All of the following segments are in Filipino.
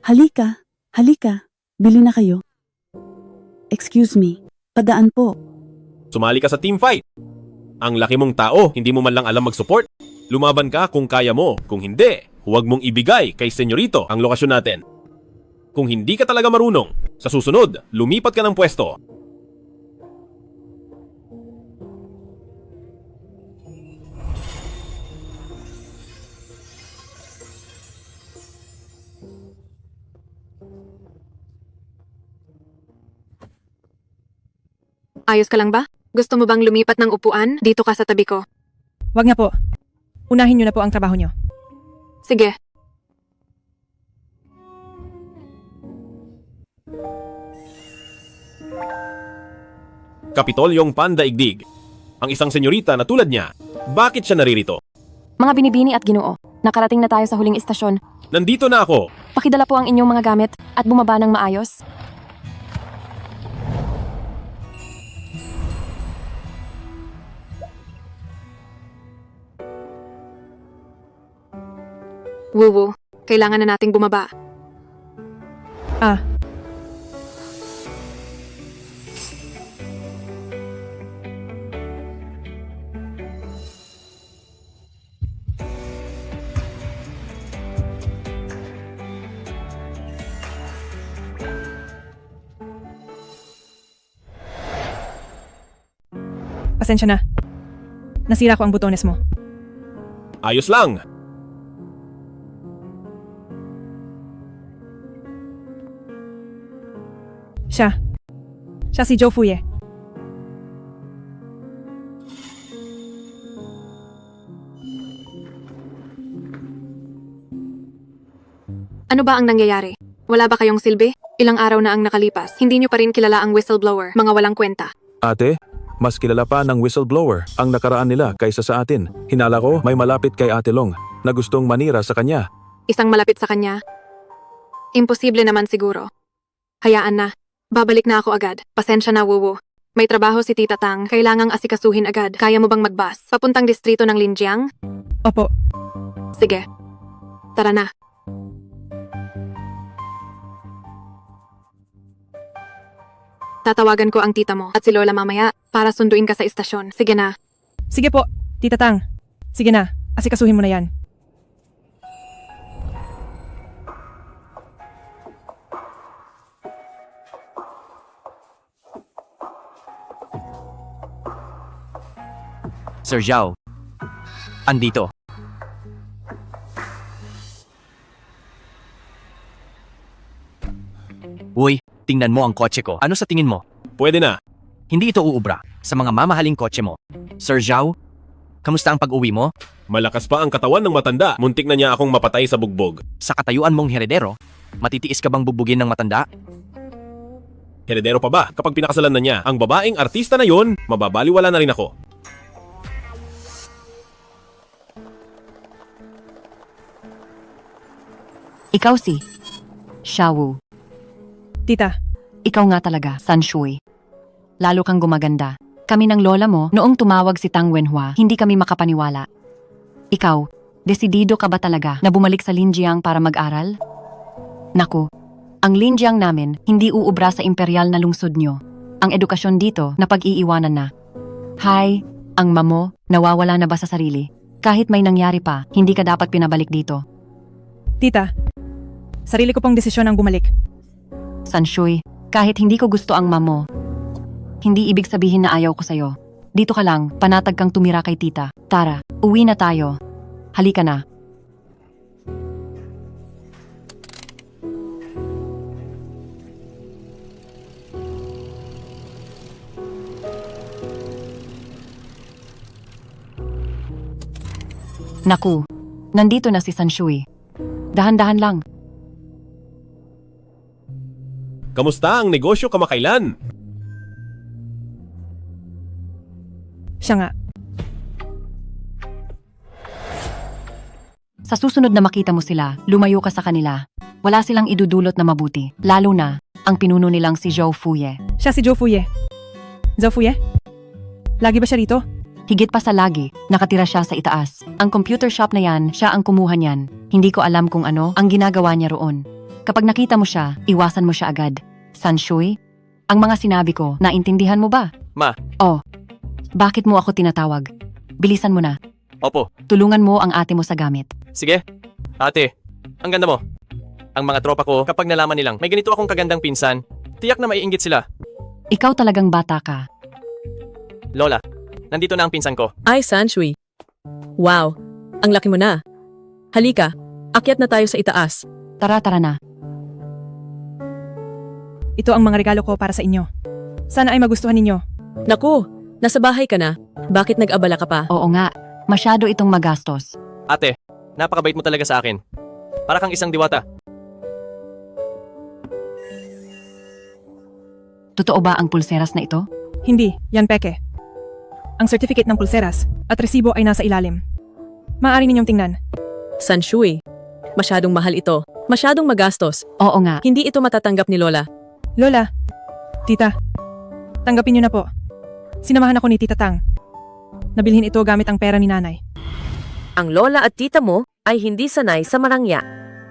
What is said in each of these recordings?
Halika, halika. Bili na kayo. Excuse me. Padaan po. Sumali ka sa team fight. Ang laki mong tao, hindi mo man lang alam mag-support. Lumaban ka kung kaya mo. Kung hindi, huwag mong ibigay kay senyorito ang lokasyon natin. Kung hindi ka talaga marunong, sa susunod, lumipat ka ng pwesto. Ayos ka lang ba? Gusto mo bang lumipat ng upuan? Dito ka sa tabi ko. Wag na po. Unahin niyo na po ang trabaho niyo. Sige. Kapitolyong Pandaigdig. Ang isang senyorita na tulad niya, bakit siya naririto? Mga binibini at ginoo, nakarating na tayo sa huling istasyon. Nandito na ako. Pakidala po ang inyong mga gamit at bumaba ng maayos. Wuwu, kailangan na nating bumaba. Ah, pasensya na. Nasira ko ang butones mo. Ayos lang. Siya si Joe Fuye. Ano ba ang nangyayari? Wala ba kayong silbi? Ilang araw na ang nakalipas. Hindi nyo pa rin kilala ang whistleblower, mga walang kwenta. Ate, mas kilala pa ng whistleblower ang nakaraan nila kaysa sa atin. Hinala ko may malapit kay Ate Long na gustong manira sa kanya. Isang malapit sa kanya? Imposible naman siguro. Hayaan na. Babalik na ako agad. Pasensya na, Wuwu. May trabaho si Tita Tang. Kailangang asikasuhin agad. Kaya mo bang magbus? Papuntang distrito ng Linjiang? Opo, Sige. Tara na. Tatawagan ko ang tita mo at si Lola mamaya para sunduin ka sa istasyon. Sige na. sige po, Tita Tang. Sige na, asikasuhin mo na yan. Sir Zhao, andito. Uy, tingnan mo ang kotse ko. Ano sa tingin mo? Pwede na. Hindi ito uubra sa mga mamahaling kotse mo. Sir Zhao, kamusta ang pag-uwi mo? Malakas pa ang katawan ng matanda. Muntik na niya akong mapatay sa bugbog. Sa katayuan mong heredero, matitiis ka bang bubugin ng matanda? Heredero pa ba? Kapag pinakasalan na niya, ang babaeng artista na yon, mababaliwala na rin ako. Ikaw si Xiaowu. Tita, Ikaw nga talaga, San Shui. Lalo kang gumaganda. Kami ng lola mo, noong tumawag si Tang Wenhua, hindi kami makapaniwala. Ikaw, desidido ka ba talaga na bumalik sa Linjiang para mag-aral? Naku, ang Linjiang namin hindi uubra sa imperial na lungsod nyo. Ang edukasyon dito na pag-iiwanan na. Hay, ang mamo, nawawala na ba sa sarili? Kahit may nangyari pa, hindi ka dapat pinabalik dito. Tita, sarili ko pong desisyon ang bumalik. San Shui, kahit hindi ko gusto ang mamo, hindi ibig sabihin na ayaw ko sa'yo. Dito ka lang, panatag kang tumira kay tita. Tara, uwi na tayo. Halika na. Naku, nandito na si San Shui. Dahan-dahan lang. Kamusta ang negosyo kamakailan? Siya nga. Sa susunod na makita mo sila, lumayo ka sa kanila. Wala silang idudulot na mabuti, lalo na ang pinuno nilang si Zhou Fuye. Siya si Joe Fuye. Joe Fuye? Lagi ba siya rito? Higit pa sa lagi, nakatira siya sa itaas. Ang computer shop na yan, siya ang kumuha niyan. Hindi ko alam kung ano ang ginagawa niya roon. Kapag nakita mo siya, iwasan mo siya agad. Sanshui, ang mga sinabi ko, naintindihan mo ba? Ma. Oh, bakit mo ako tinatawag? Bilisan mo na. Opo. Tulungan mo ang ate mo sa gamit. Sige. Ate, ang ganda mo. Ang mga tropa ko, kapag nalaman nilang may ganito akong kagandang pinsan, tiyak na maiinggit sila. Ikaw talagang bata ka. Lola, nandito na ang pinsan ko. Ay, Sanshui. Wow, ang laki mo na. Halika, akyat na tayo sa itaas. Tara na. Ito ang mga regalo ko para sa inyo. Sana ay magustuhan ninyo. Naku, nasa bahay ka na. Bakit nag-abala ka pa? Oo nga, masyado itong magastos. Ate, napakabait mo talaga sa akin. Para kang isang diwata. Totoo ba ang pulseras na ito? Hindi, yan peke. Ang certificate ng pulseras at resibo ay nasa ilalim. Maaari ninyong tingnan. Sanshui, masyadong mahal ito. Masyadong magastos. Oo nga, Hindi ito matatanggap ni Lola. Lola, Tita, tanggapin niyo na po. Sinamahan ako ni Tita Tang. Nabilhin ito gamit ang pera ni nanay. Ang lola at tita mo ay hindi sanay sa marangya.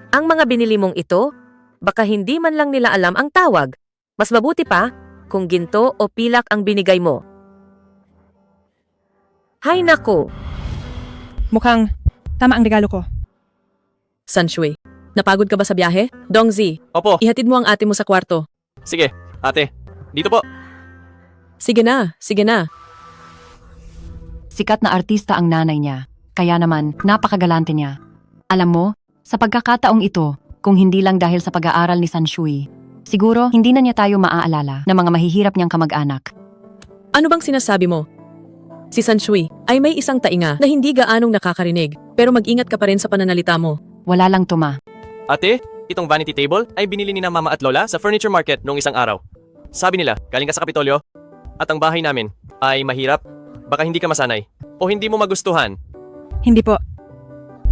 Ang mga binili mong ito, baka hindi man lang nila alam ang tawag. Mas mabuti pa kung ginto o pilak ang binigay mo. Hay nako, Mukhang tama ang regalo ko. Sanshui, napagod ka ba sa biyahe? Dongzi, Opo. ihatid mo ang ate mo sa kwarto. Sige, ate. Dito po. Sige na, sige na. sikat na artista ang nanay niya. Kaya naman, napakagalante niya. Alam mo, sa pagkakataong ito, kung hindi lang dahil sa pag-aaral ni Sanshui, siguro hindi na niya tayo maaalala na mga mahihirap niyang kamag-anak. Ano bang sinasabi mo? Si Sanshui ay may isang tainga na hindi gaanong nakakarinig, pero mag-ingat ka pa rin sa pananalita mo. Wala lang tuma. Ate, itong vanity table ay binili ni na mama at lola sa furniture market noong isang araw. Sabi nila, galing ka sa Kapitolyo, at ang bahay namin ay mahirap, baka hindi ka masanay, o hindi mo magustuhan. Hindi po.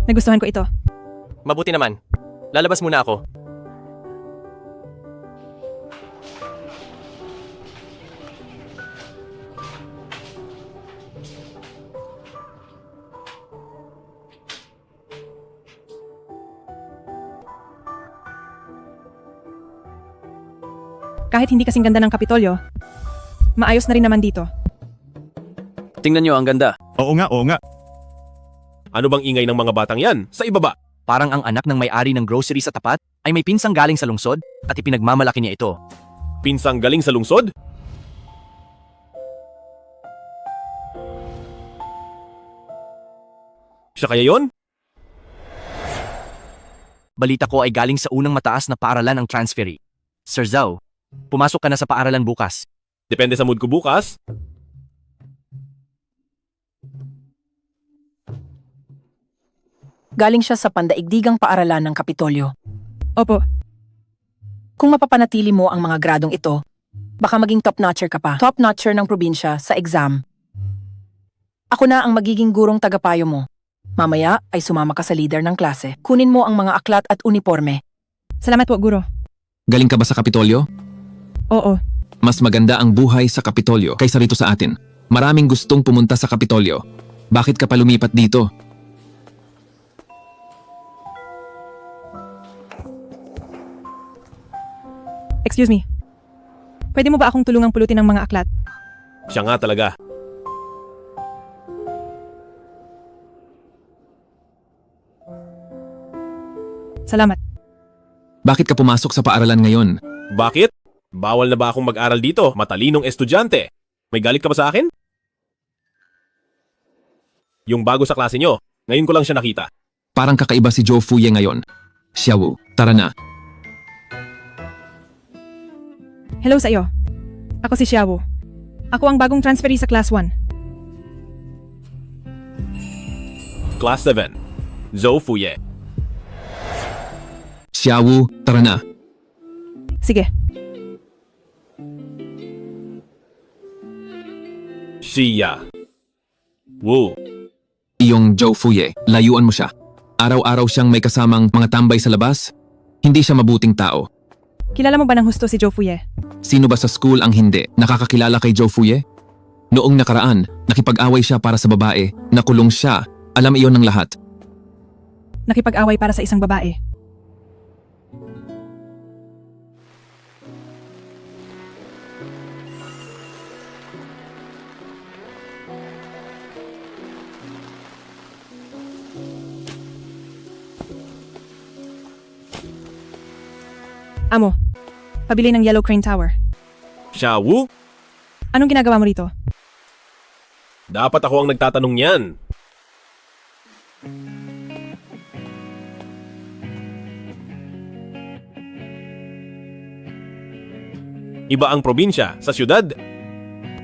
Nagustuhan ko ito. Mabuti naman. Lalabas muna ako. Kahit hindi kasing ganda ng Kapitolyo, maayos na rin naman dito. Tingnan nyo, ang ganda. Oo nga. Ano bang ingay ng mga batang yan? Sa ibaba. Parang ang anak ng may-ari ng grocery sa tapat ay may pinsang galing sa lungsod at ipinagmamalaki niya ito. Pinsang galing sa lungsod? Siya kaya yon? Balita ko ay galing sa unang mataas na paaralan ng transferi. Sir Zhao, pumasok ka na sa paaralan bukas. Depende sa mood ko bukas. Galing siya sa pandaigdigang paaralan ng Kapitolyo. Opo, Kung mapapanatili mo ang mga gradong ito, baka maging top-notcher ka pa. Top-notcher ng probinsya sa exam. Ako na ang magiging gurong tagapayo mo. Mamaya ay sumama ka sa leader ng klase. Kunin mo ang mga aklat at uniforme. salamat po, Guro. Galing ka ba sa Kapitolyo? Oo, Mas maganda ang buhay sa Kapitolyo kaysa rito sa atin. Maraming gustong pumunta sa Kapitolyo. Bakit ka pa lumipat dito? excuse me. Pwede mo ba akong tulungang pulutin ng mga aklat? Siya nga talaga. Salamat. Bakit ka pumasok sa paaralan ngayon? Bakit? Bawal na ba akong mag-aral dito? Matalinong estudyante. May galit ka ba sa akin? Yung bago sa klase nyo, ngayon ko lang siya nakita. Parang kakaiba si Zhou Fuye ngayon. Xiaowu, tara na. Hello sa iyo. Ako si Xiaowu. Ako ang bagong transferee sa Class 1. Class 7. Zhou Fuye. Xiaowu, tara na. Sige, Xia. Wu. Iyong Zhou Fuye, layuan mo siya. Araw-araw siyang may kasamang mga tambay sa labas. Hindi siya mabuting tao. kilala mo ba ng husto si Zhou Fuye? Sino ba sa school ang hindi nakakakilala kay Zhou Fuye? Noong nakaraan, nakipag-away siya para sa babae, nakulong siya. Alam iyon ng lahat. Nakipag-away para sa isang babae. Amo, pabili ng Yellow Crane Tower. Xia Wu? Anong ginagawa mo rito? Dapat ako ang nagtatanong niyan. Iba ang probinsya sa syudad.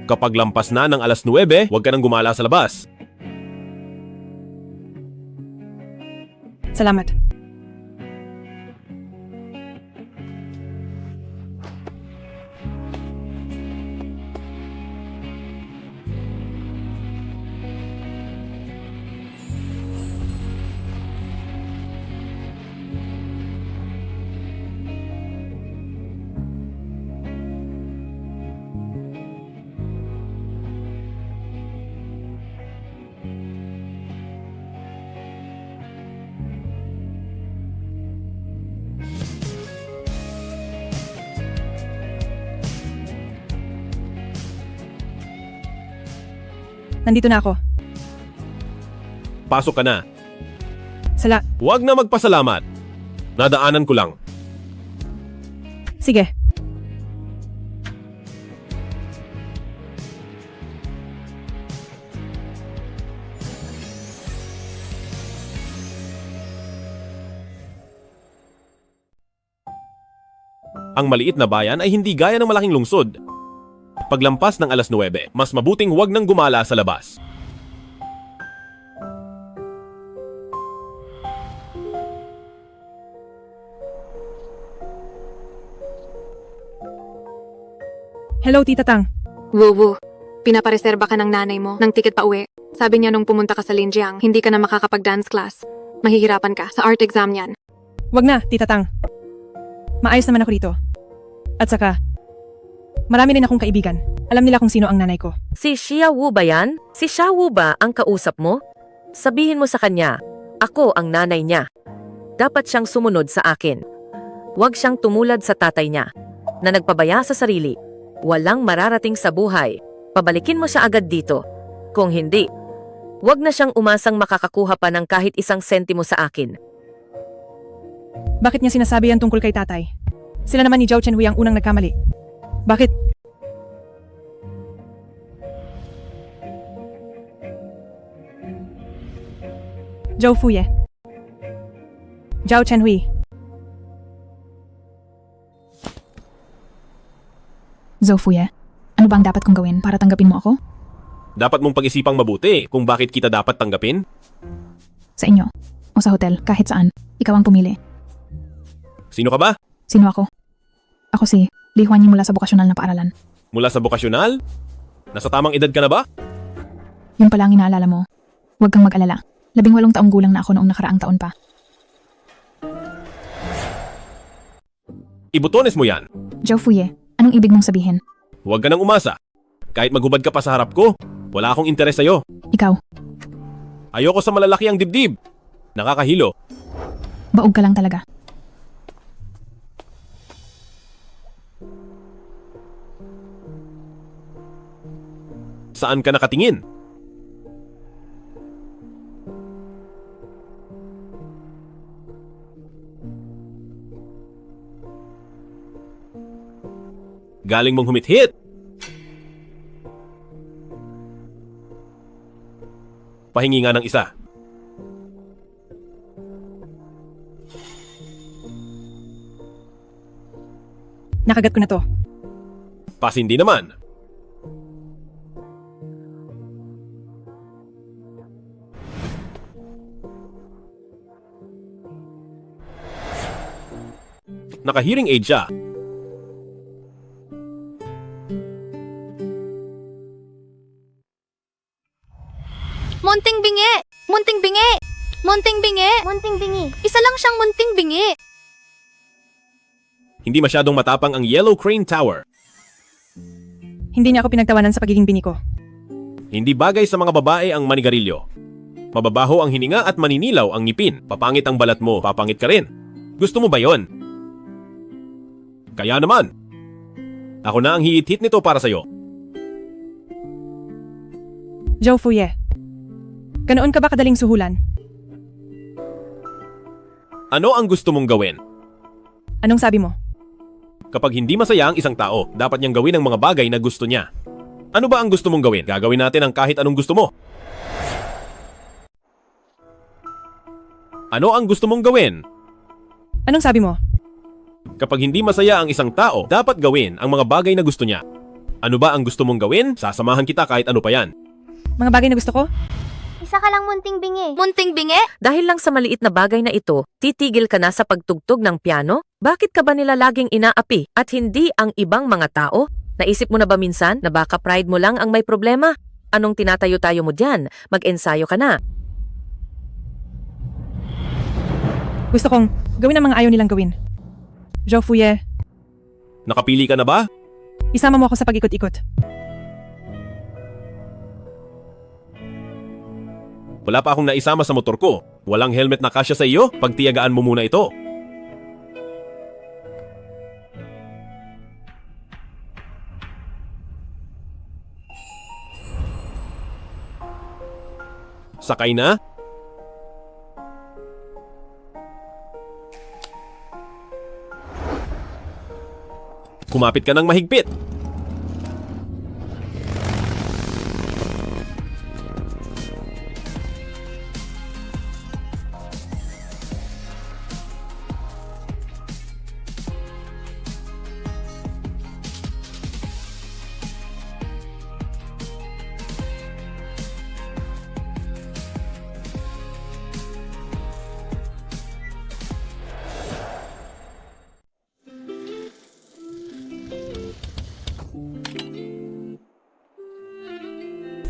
Kapag lampas na ng alas 9, huwag ka nang gumala sa labas. Salamat. Nandito na ako. Pasok ka na. Huwag na magpasalamat. Nadaanan ko lang. Sige. Ang maliit na bayan ay hindi gaya ng malaking lungsod. Paglampas ng alas 9, mas mabuting huwag nang gumala sa labas. Hello, Tita Tang. Wu, pinapareserba ka ng nanay mo ng ticket pa uwi. Sabi niya nung pumunta ka sa Linjiang, hindi ka na makakapag-dance class. Mahihirapan ka sa art exam niyan. Wag na, Tita Tang. Maayos naman ako rito. At saka, marami rin akong kaibigan. Alam nila kung sino ang nanay ko. Si Xia Wu ba yan? Si Xia Wu ba ang kausap mo? Sabihin mo sa kanya, ako ang nanay niya. Dapat siyang sumunod sa akin. Huwag siyang tumulad sa tatay niya, na nagpabaya sa sarili. Walang mararating sa buhay. Pabalikin mo siya agad dito. Kung hindi, huwag na siyang umasang makakakuha pa ng kahit isang sentimo sa akin. Bakit niya sinasabi yan tungkol kay tatay? Sila naman ni Zhao Chenhui ang unang nagkamali. Bakit? Zhou Fuye. Zhao Chenhui. Zhou Fuye, ano ba ang dapat kong gawin para tanggapin mo ako? Dapat mong pag-isipang mabuti kung bakit kita dapat tanggapin. Sa inyo, o sa hotel, kahit saan, ikaw ang pumili. Sino ka ba? Sino ako? Ako si Li Huanyi mula sa bokasyonal na paaralan. Mula sa bokasyonal? Nasa tamang edad ka na ba? Yun pala ang inaalala mo. Huwag kang mag-alala. 18 taong gulang na ako noong nakaraang taon pa. Ibutones mo yan. Zhou Fuye, anong ibig mong sabihin? Huwag ka nang umasa. Kahit maghubad ka pa sa harap ko, wala akong interes sa'yo. Ikaw, Ayoko sa malalaki ang dibdib. Nakakahilo. baog ka lang talaga. Saan ka nakatingin? Galing mong humit-hit. Pahingi nga ng isa. Nakagat ko na to. Pasindi naman. Naka-hearing aid siya. Munting bingi! Munting bingi! Munting bingi! Munting bingi! Isa lang siyang munting bingi! Hindi masyadong matapang ang Yellow Crane Tower. Hindi niya ako pinagtawanan sa pagiging bini ko. Hindi bagay sa mga babae ang manigarilyo. Mababaho ang hininga at maninilaw ang ngipin. Papangit ang balat mo, papangit ka rin. Gusto mo ba yon? Kaya naman. Ako na ang hihit-hit nito para sa'yo. Zhou Fuye, ganoon ka ba kadaling suhulan? Ano ang gusto mong gawin? Anong sabi mo? Kapag hindi masaya ang isang tao, dapat niyang gawin ang mga bagay na gusto niya. Ano ba ang gusto mong gawin? Gagawin natin ang kahit anong gusto mo. Ano ang gusto mong gawin? Anong sabi mo? Kapag hindi masaya ang isang tao, dapat gawin ang mga bagay na gusto niya. Ano ba ang gusto mong gawin? Sasamahan kita kahit ano pa yan. Mga bagay na gusto ko? Isa ka lang munting bingi. Munting bingi? Dahil lang sa maliit na bagay na ito, titigil ka na sa pagtugtog ng piano? Bakit ka ba nila laging inaapi at hindi ang ibang mga tao? Naisip mo na ba minsan na baka pride mo lang ang may problema? Anong tinatayo-tayo mo dyan? Mag-ensayo ka na. Gusto kong gawin ang mga ayaw nilang gawin. Zhou Fuye, Nakapili ka na ba? isama mo ako sa pag-ikot-ikot. Wala pa akong naisama sa motor ko. Walang helmet na kasya sa iyo? Pagtiyagaan mo muna ito. Sakay na? Kumapit ka ng mahigpit.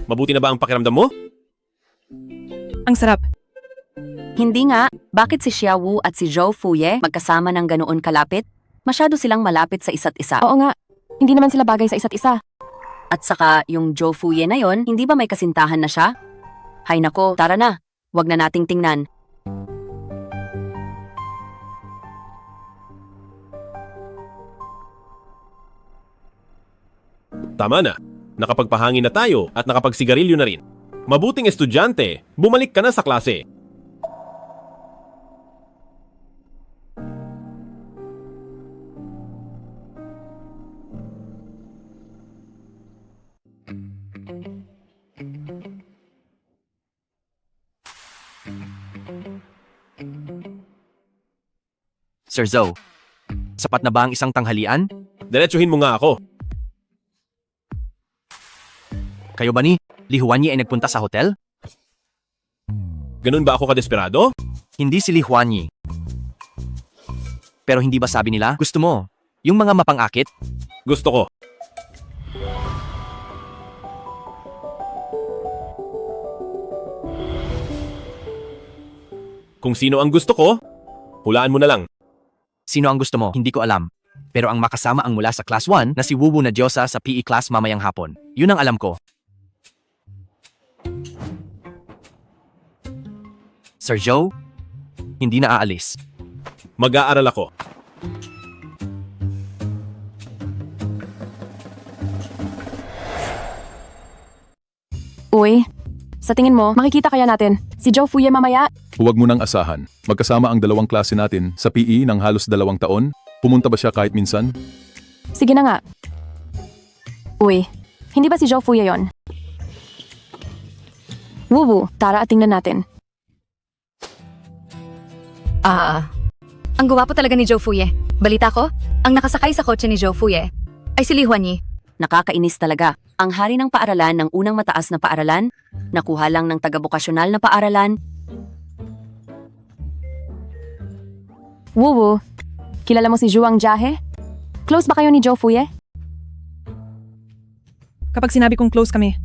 Mabuti na ba ang pakiramdam mo? Ang sarap. Hindi nga, bakit si Xiaowu at si Zhou Fuye magkasama ng ganoon kalapit? Masyado silang malapit sa isa't isa. Oo nga, hindi naman sila bagay sa isa't isa. At saka yung Zhou Fuye na yon, hindi ba may kasintahan na siya? Hay nako, tara na. Huwag na nating tingnan. Tama na. Nakapagpahangin na tayo at nakapagsigarilyo na rin. Mabuting estudyante, bumalik ka na sa klase. Sir Zhou, sapat na ba ang isang tanghalian? Diretsuhin mo nga ako. Kayo ba ni Li Huanyi ay nagpunta sa hotel? Ganun ba ako kadesperado? Hindi si Li Huanyi. Pero hindi ba sabi nila, gusto mo, yung mga mapang-akit? Gusto ko. Kung sino ang gusto ko, hulaan mo na lang. Sino ang gusto mo? Hindi ko alam. Pero ang makasama ang mula sa class 1 na si Wuwu na Diyosa sa PE class mamayang hapon. Yun ang alam ko. Sir Zhou, hindi na aalis. Mag-aaral ako. Uy, sa tingin mo, makikita kaya natin si Zhou Fuye mamaya? Huwag mo nang asahan. Magkasama ang dalawang klase natin sa PE ng halos 2 taon. Pumunta ba siya kahit minsan? Sige na nga. Uy, hindi ba si Zhou Fuye yon? Wuwu, tara at tingnan natin. Ang guwapo talaga ni Zhou Fuye. Balita ko, ang nakasakay sa kotse ni Zhou Fuye ay si Li Huanyi. Nakakainis talaga. Ang hari ng paaralan ng unang mataas na paaralan, nakuha lang ng taga-bokasyonal na paaralan. Wuwu, kilala mo si Zhuang Jiahe? Close ba kayo ni Zhou Fuye? Kapag sinabi kong close kami,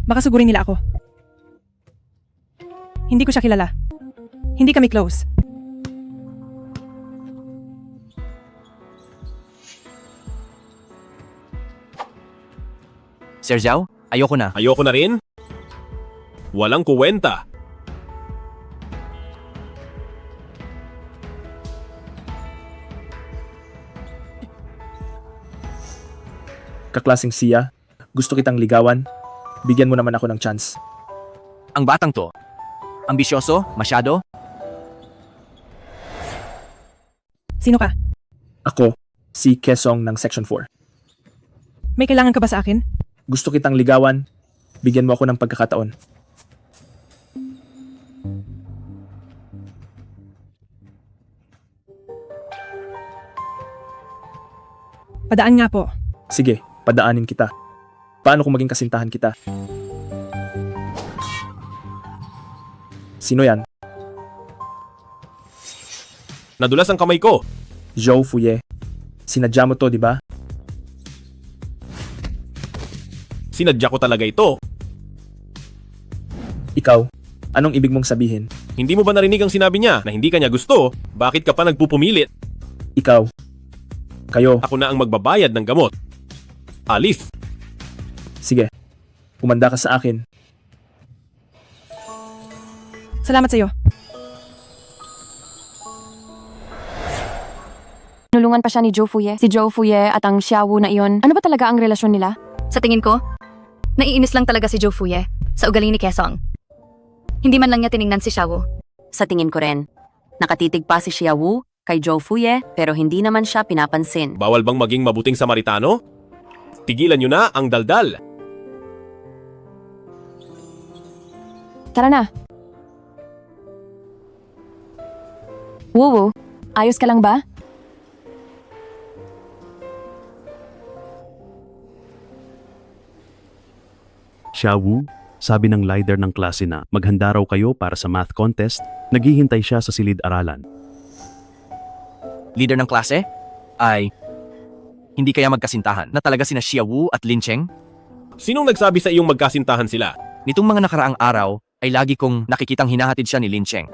baka sugurin nila ako. Hindi ko siya kilala. Hindi kami close. Sir Zhao, ayoko na. Ayoko na rin. Walang kuwenta. Kaklaseng siya, gusto kitang ligawan. Bigyan mo naman ako ng chance. Ang batang to, ambisyoso, masyado. Sino ka? Ako, Si Kesong ng Section 4. May kailangan ka ba sa akin? Gusto kitang ligawan. Bigyan mo ako ng pagkakataon. Padaan nga po. Sige, padaanin kita. Paano kung maging kasintahan kita? Sino yan? Nadulas ang kamay ko. Zhou Fuye. Sinadya mo to, di ba? Sinadya ko talaga ito. Ikaw, anong ibig mong sabihin? Hindi mo ba narinig ang sinabi niya na hindi ka niya gusto? Bakit ka pa nagpupumilit? Ikaw. Kayo. Ako na ang magbabayad ng gamot. Alis. Sige. Umanda ka sa akin. Salamat sa'yo. Nulungan pa siya ni Zhou Fuye. Si Zhou Fuye at ang Xiaowu na iyon. Ano ba talaga ang relasyon nila? Sa tingin ko, naiinis lang talaga si Zhou Fuye sa ugali ni Kesong. Hindi man lang niya tiningnan si Xiaowu. Sa tingin ko rin. Nakatitig pa si Xiaowu kay Zhou Fuye pero hindi naman siya pinapansin. Bawal bang maging mabuting Samaritano? Tigilan niyo na ang daldal. Tara na. Wuwu, ayos ka lang ba? Xiaowu, sabi ng leader ng klase na maghanda raw kayo para sa math contest, naghihintay siya sa silid-aralan. Leader ng klase? Ay, hindi kaya magkasintahan na talaga sina Xiaowu at Lin Cheng? Sinong nagsabi sa iyong magkasintahan sila? Nitong mga nakaraang araw ay lagi kong nakikitang hinahatid siya ni Lin Cheng.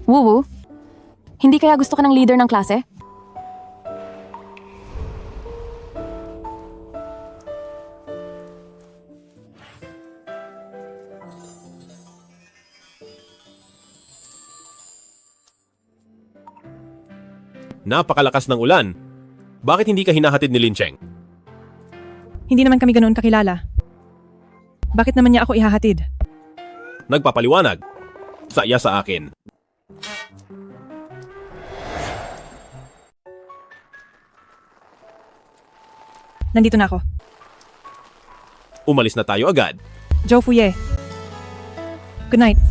Wuwu, hindi kaya gusto ka ng leader ng klase? Napakalakas ng ulan. Bakit hindi ka hinahatid ni Lin Cheng? Hindi naman kami ganoon kakilala. Bakit naman niya ako ihahatid? Nagpapaliwanag. Saya sa akin. Nandito na ako. Umalis na tayo agad. Zhou Fuye. Good night.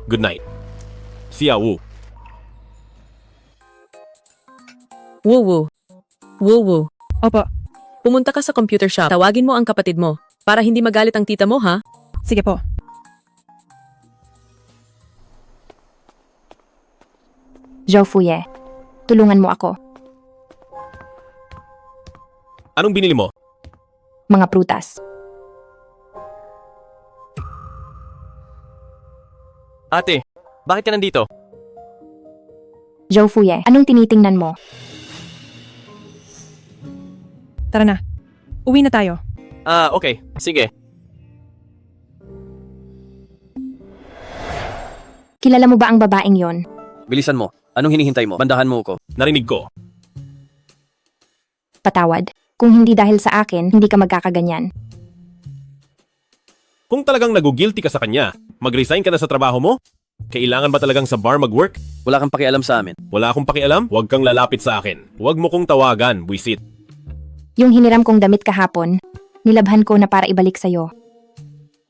Good night. Xiaowu. Wuwu. Wuwu. Opo. Pumunta ka sa computer shop. Tawagin mo ang kapatid mo para hindi magalit ang tita mo, ha? Sige po. Zhou Fuye, tulungan mo ako. Anong binili mo? Mga prutas. Ate, bakit ka nandito? Zhou Fuye, anong tinitingnan mo? Tara na. Uwi na tayo. Okay. Sige. Kilala mo ba ang babaeng yon? Bilisan mo. Anong hinihintay mo? Bandahan mo ko. Narinig ko. Patawad. Kung hindi dahil sa akin, hindi ka magkakaganyan. Kung talagang nagugilty ka sa kanya, mag-resign ka na sa trabaho mo? Kailangan ba talagang sa bar mag-work? Wala kang pakialam sa amin. Wala akong pakialam? Huwag kang lalapit sa akin. Huwag mo kong tawagan, buisit. Yung hiniram kong damit kahapon, nilabhan ko na para ibalik sa'yo.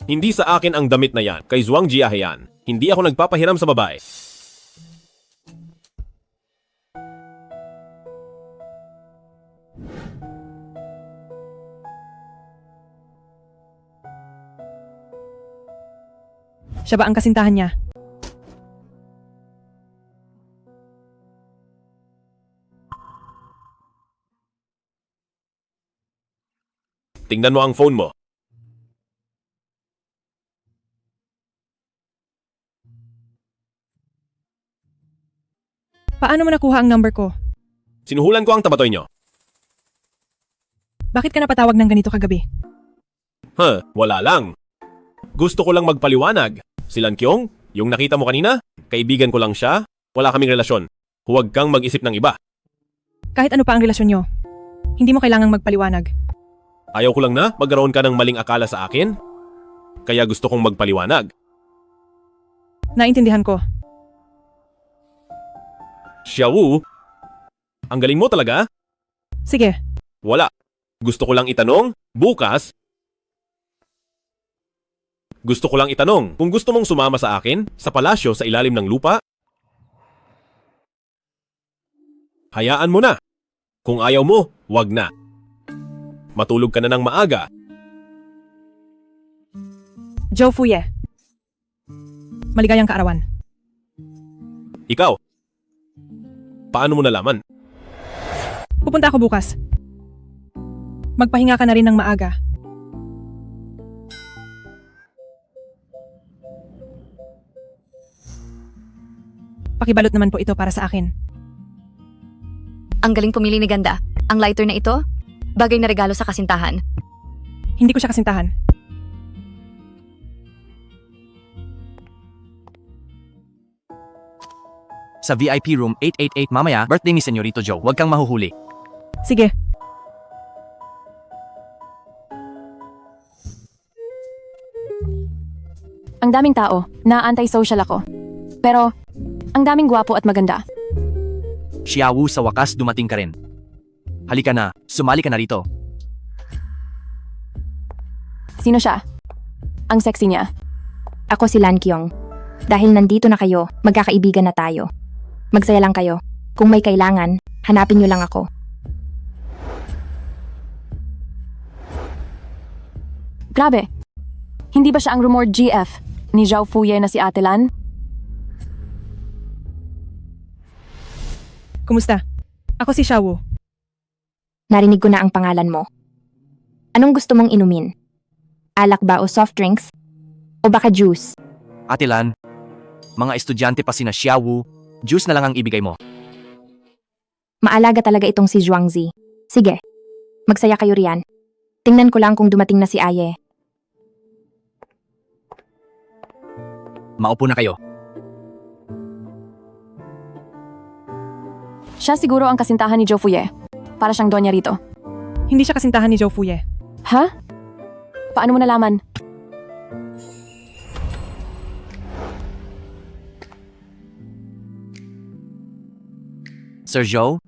Hindi sa akin ang damit na yan, kay Zhuang Jiahe yan. Hindi ako nagpapahiram sa babae. Siya ba ang kasintahan niya? Tingnan mo ang phone mo. Paano mo nakuha ang number ko? Sinuhulan ko ang tabatoy nyo. Bakit ka napatawag ng ganito kagabi? Wala lang. Gusto ko lang magpaliwanag. Si Lan Qiong, yung nakita mo kanina, kaibigan ko lang siya, wala kaming relasyon. Huwag kang mag-isip ng iba. Kahit ano pa ang relasyon nyo, hindi mo kailangang magpaliwanag. Ayaw ko lang na magkaroon ka ng maling akala sa akin. Kaya gusto kong magpaliwanag. Naintindihan ko. Xiaowu, ang galing mo talaga. Sige, Wala. Gusto ko lang itanong, bukas, gusto ko lang itanong kung gusto mong sumama sa akin sa palasyo sa ilalim ng lupa. Hayaan mo na. Kung ayaw mo, wag na. Matulog ka na ng maaga. Zhou Fuye. Maligayang kaarawan. Ikaw, paano mo nalaman? Pupunta ako bukas. Magpahinga ka na rin ng maaga. Pakibalot naman po ito para sa akin. Ang galing pumili ni Ganda. Ang lighter na ito, bagay na regalo sa kasintahan. Hindi ko siya kasintahan. Sa VIP room 888 mamaya, birthday ni Senyorito Joe. Huwag kang mahuhuli. Sige. Ang daming tao, na-anti-social ako. Pero, ang daming gwapo at maganda. Xiaowu, sa wakas dumating ka rin. Halika na, sumali ka na rito. Sino siya? Ang sexy niya. Ako si Lan Kyong. Dahil nandito na kayo, magkakaibigan na tayo. Magsaya lang kayo. Kung may kailangan, hanapin niyo lang ako. Grabe. Hindi ba siya ang rumored GF ni Zhou Fuye na si Ate Lan? Kumusta? Ako si Xiaowu. Narinig ko na ang pangalan mo. Anong gusto mong inumin? Alak ba o soft drinks? O baka juice? Ate Lan, mga estudyante pa sina Xiaowu, juice na lang ang ibigay mo. Maalaga talaga itong si Zhuangzi. Sige, magsaya kayo riyan. Tingnan ko lang kung dumating na si Aye. Maupo na kayo. Siya siguro ang kasintahan ni Zhou Fuye. Para siyang donya rito. Hindi siya kasintahan ni Zhou Fuye. Ha? Paano mo nalaman? Sir Joe?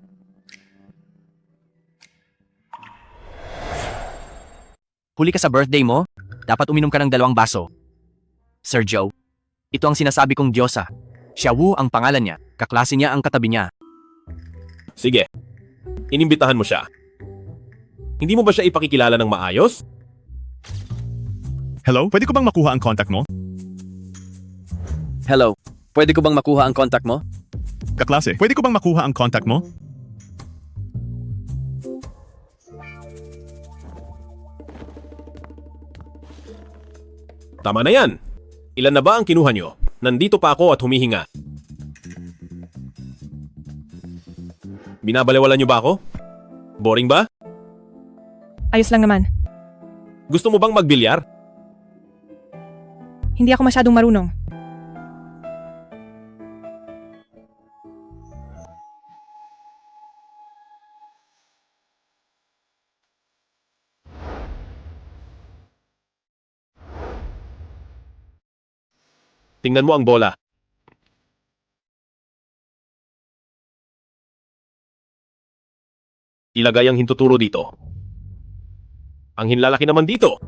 Huli ka sa birthday mo? Dapat uminom ka ng 2 baso. Sir Joe, ito ang sinasabi kong Diyosa. Xiaowu ang pangalan niya, kaklase niya ang katabi niya. Sige, inimbitahan mo siya. Hindi mo ba siya ipakikilala ng maayos? Hello, pwede ko bang makuha ang contact mo? Hello, pwede ko bang makuha ang contact mo? Kaklase, pwede ko bang makuha ang contact mo? Tama na yan. Ilan na ba ang kinuha nyo? Nandito pa ako at humihinga. Binabalewala nyo ba ako? Boring ba? Ayos lang naman. Gusto mo bang magbilyar? Hindi ako masyadong marunong. Tingnan mo ang bola. Ilagay ang hintuturo dito. Ang hinlalaki naman dito.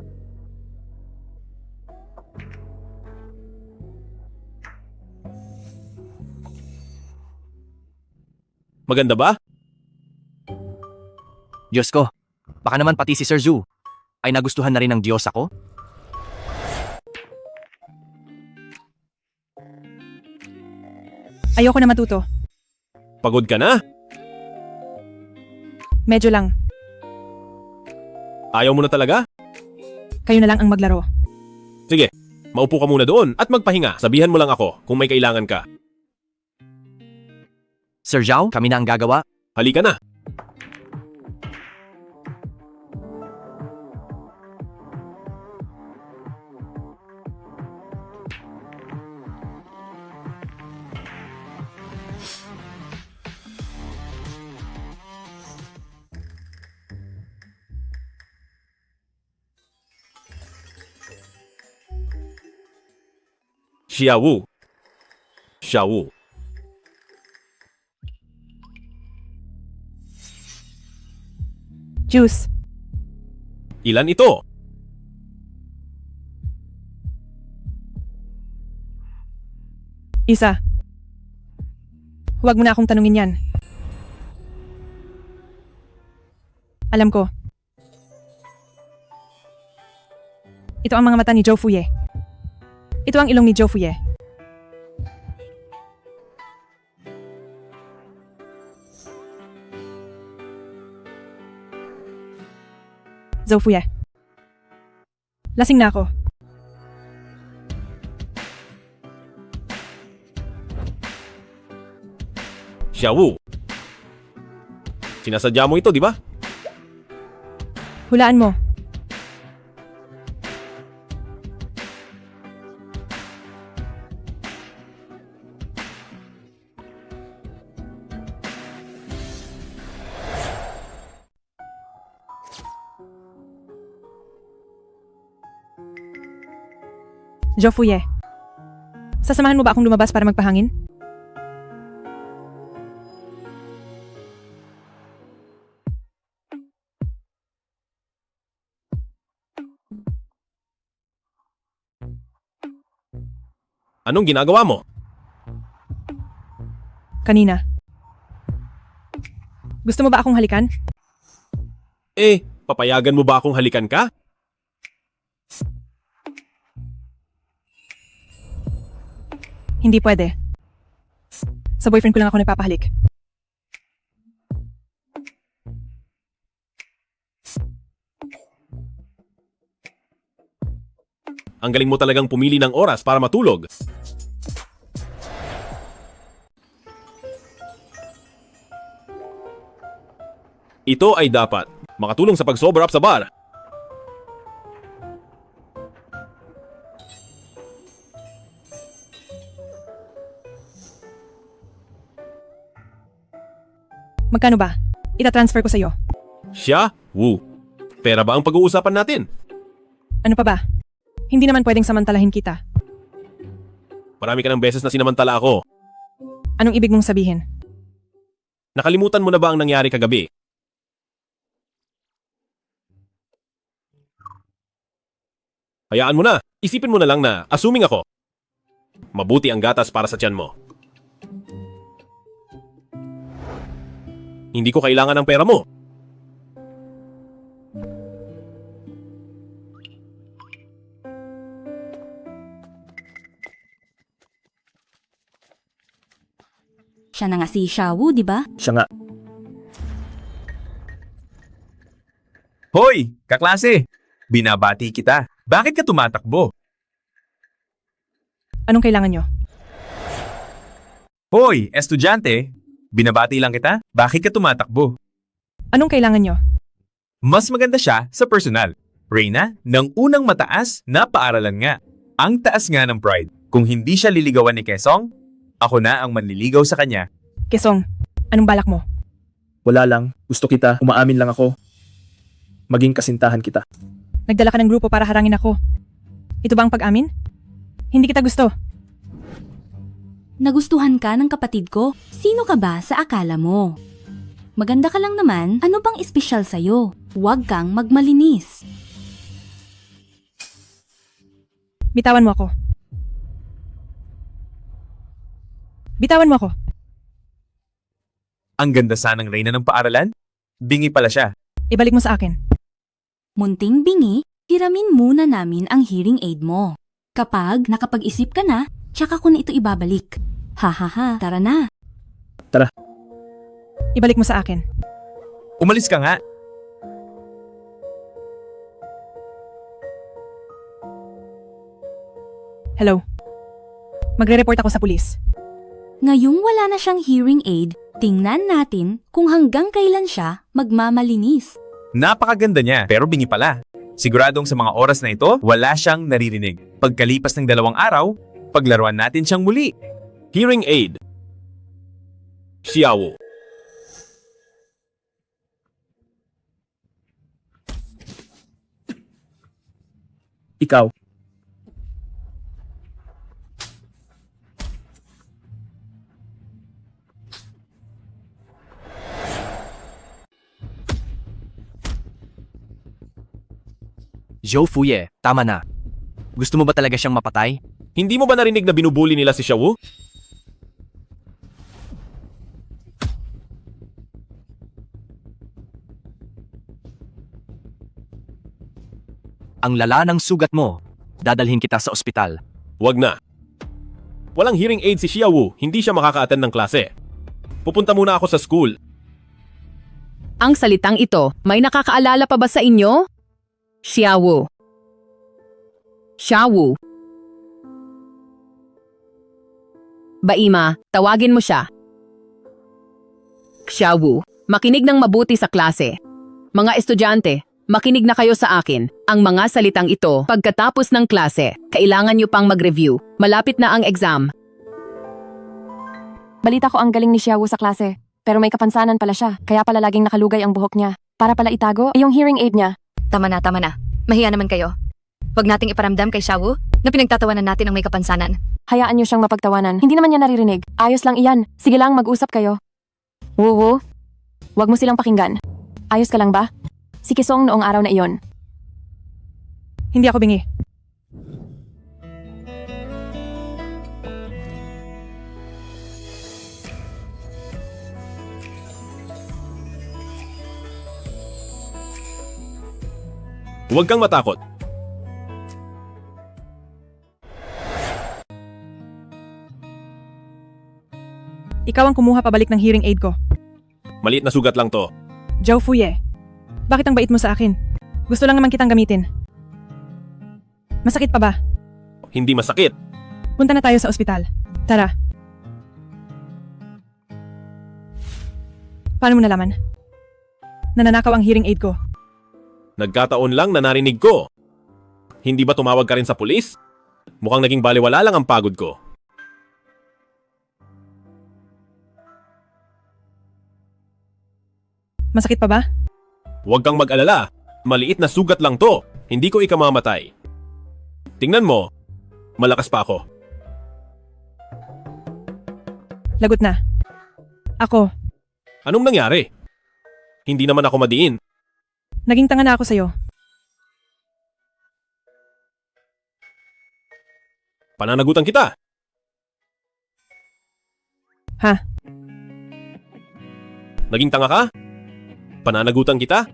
Maganda ba? Diyos ko, baka naman pati si Sir Zhu ay nagustuhan na rin ng Diyos ako? Ayoko na matuto. Pagod ka na? Medyo lang. Ayaw mo na talaga? Kayo na lang ang maglaro. Sige, maupo ka muna doon at magpahinga. Sabihan mo lang ako kung may kailangan ka. Sir Zhao, kami na ang gagawa. Halika na. Xiaowu, Xiaowu. Juice. Ilan ito? Isa. Huwag mo na akong tanungin yan. Alam ko. Ito ang mga mata ni Zhou Fuye. Ito ang ilong ni Zhou Fuye. Zhou Fuye. Lasing na ako. Xiaowu. Sinasadya mo ito, di ba? Hulaan mo. Zhou Fuye. Sasamahan mo ba akong lumabas para magpahangin? Anong ginagawa mo? Kanina. Gusto mo ba akong halikan? Papayagan mo ba akong halikan ka? Hindi pwede. Sa boyfriend ko lang ako nagpapahalik. Ang galing mo talagang pumili ng oras para matulog. Ito ay dapat makatulong sa pag-sober up sa bar. Magkano ba? Ita-transfer ko sa'yo. Xiaowu. Pera ba ang pag-uusapan natin? Ano pa ba? Hindi naman pwedeng samantalahin kita. Marami ka ng beses na sinamantala ako. Anong ibig mong sabihin? Nakalimutan mo na ba ang nangyari kagabi? Hayaan mo na. Isipin mo na lang na assuming ako. Mabuti ang gatas para sa tiyan mo. Hindi ko kailangan ng pera mo. Siya na nga si Xiaowu, di ba? Siya nga. Hoy, kaklase! Binabati kita. Bakit ka tumatakbo? Anong kailangan nyo? Hoy, estudyante! Binabati lang kita. Bakit ka tumatakbo? Anong kailangan nyo? Mas maganda siya sa personal. Reyna, ng unang mataas na paaralan nga. Ang taas nga ng pride. Kung hindi siya liligawan ni Kesong, ako na ang manliligaw sa kanya. Kesong, anong balak mo? Wala lang. Gusto kita. Umaamin lang ako. Maging kasintahan kita. Nagdala ka ng grupo para harangin ako. Ito ba ang pag-amin? Hindi kita gusto. Nagustuhan ka ng kapatid ko? Sino ka ba sa akala mo? Maganda ka lang naman, ano bang espesyal sa'yo? Huwag kang magmalinis. Bitawan mo ako. Bitawan mo ako. Ang ganda sanang Reyna ng paaralan? Bingi pala siya. Ibalik mo sa akin. Munting bingi, hiramin muna namin ang hearing aid mo. Kapag nakapag-isip ka na, tsaka ko na ito ibabalik. Hahaha, tara na. Tara. Ibalik mo sa akin. Umalis ka nga. Hello. Magre-report ako sa pulis. Ngayong wala na siyang hearing aid, tingnan natin kung hanggang kailan siya magmamalinis. Napakaganda niya, pero bingi pala. Siguradong sa mga oras na ito, wala siyang naririnig. Pagkalipas ng 2 araw, paglaruan natin siyang muli. Hearing aid. Xiaowu. Ikaw. Zhou Fuye, tama na. Gusto mo ba talaga siyang mapatay? Hindi mo ba narinig na binubuli nila si Xiaowu? Ang lala ng sugat mo. Dadalhin kita sa ospital. Wag na. Walang hearing aid si Xiaowu, hindi siya makaka-attend ng klase. Pupunta muna ako sa school. Ang salitang ito, may nakakaalala pa ba sa inyo? Xiaowu. Xiaowu. Baima, tawagin mo siya. Xiaowu, makinig ng mabuti sa klase. Mga estudyante, makinig na kayo sa akin. Ang mga salitang ito, pagkatapos ng klase, kailangan nyo pang mag-review. Malapit na ang exam. Balita ko ang galing ni Xiaowu sa klase. Pero may kapansanan pala siya, kaya pala laging nakalugay ang buhok niya. Para pala itago yung hearing aid niya. Tama na, tama na. Mahiya naman kayo. Huwag nating iparamdam kay Xiaowu na pinagtatawanan natin ang may kapansanan. Hayaan niyo siyang mapagtawanan. Hindi naman niya naririnig. Ayos lang iyan. Sige lang, mag-usap kayo. Wuwu, huwag mo silang pakinggan. Ayos ka lang ba? Si Kisong noong araw na iyon. Hindi ako bingi. Huwag kang matakot. Ikaw ang kumuha pabalik ng hearing aid ko. Maliit na sugat lang to. Zhou Fuye, bakit ang bait mo sa akin? Gusto lang naman kitang gamitin. Masakit pa ba? Hindi masakit. Punta na tayo sa ospital. Tara. Paano mo nalaman? Nananakaw ang hearing aid ko. Nagkataon lang na narinig ko. Hindi ba tumawag ka rin sa pulis? Mukhang naging baliwala lang ang pagod ko. Masakit pa ba? Huwag kang mag-alala. Maliit na sugat lang to. Hindi ko ikamamatay. Tingnan mo. Malakas pa ako. Lagot na. Ako. Anong nangyari? Hindi naman ako madiin. Naging tanga na ako sa'yo. Pananagutan kita. Ha? Naging tanga ka? Pananagutan kita?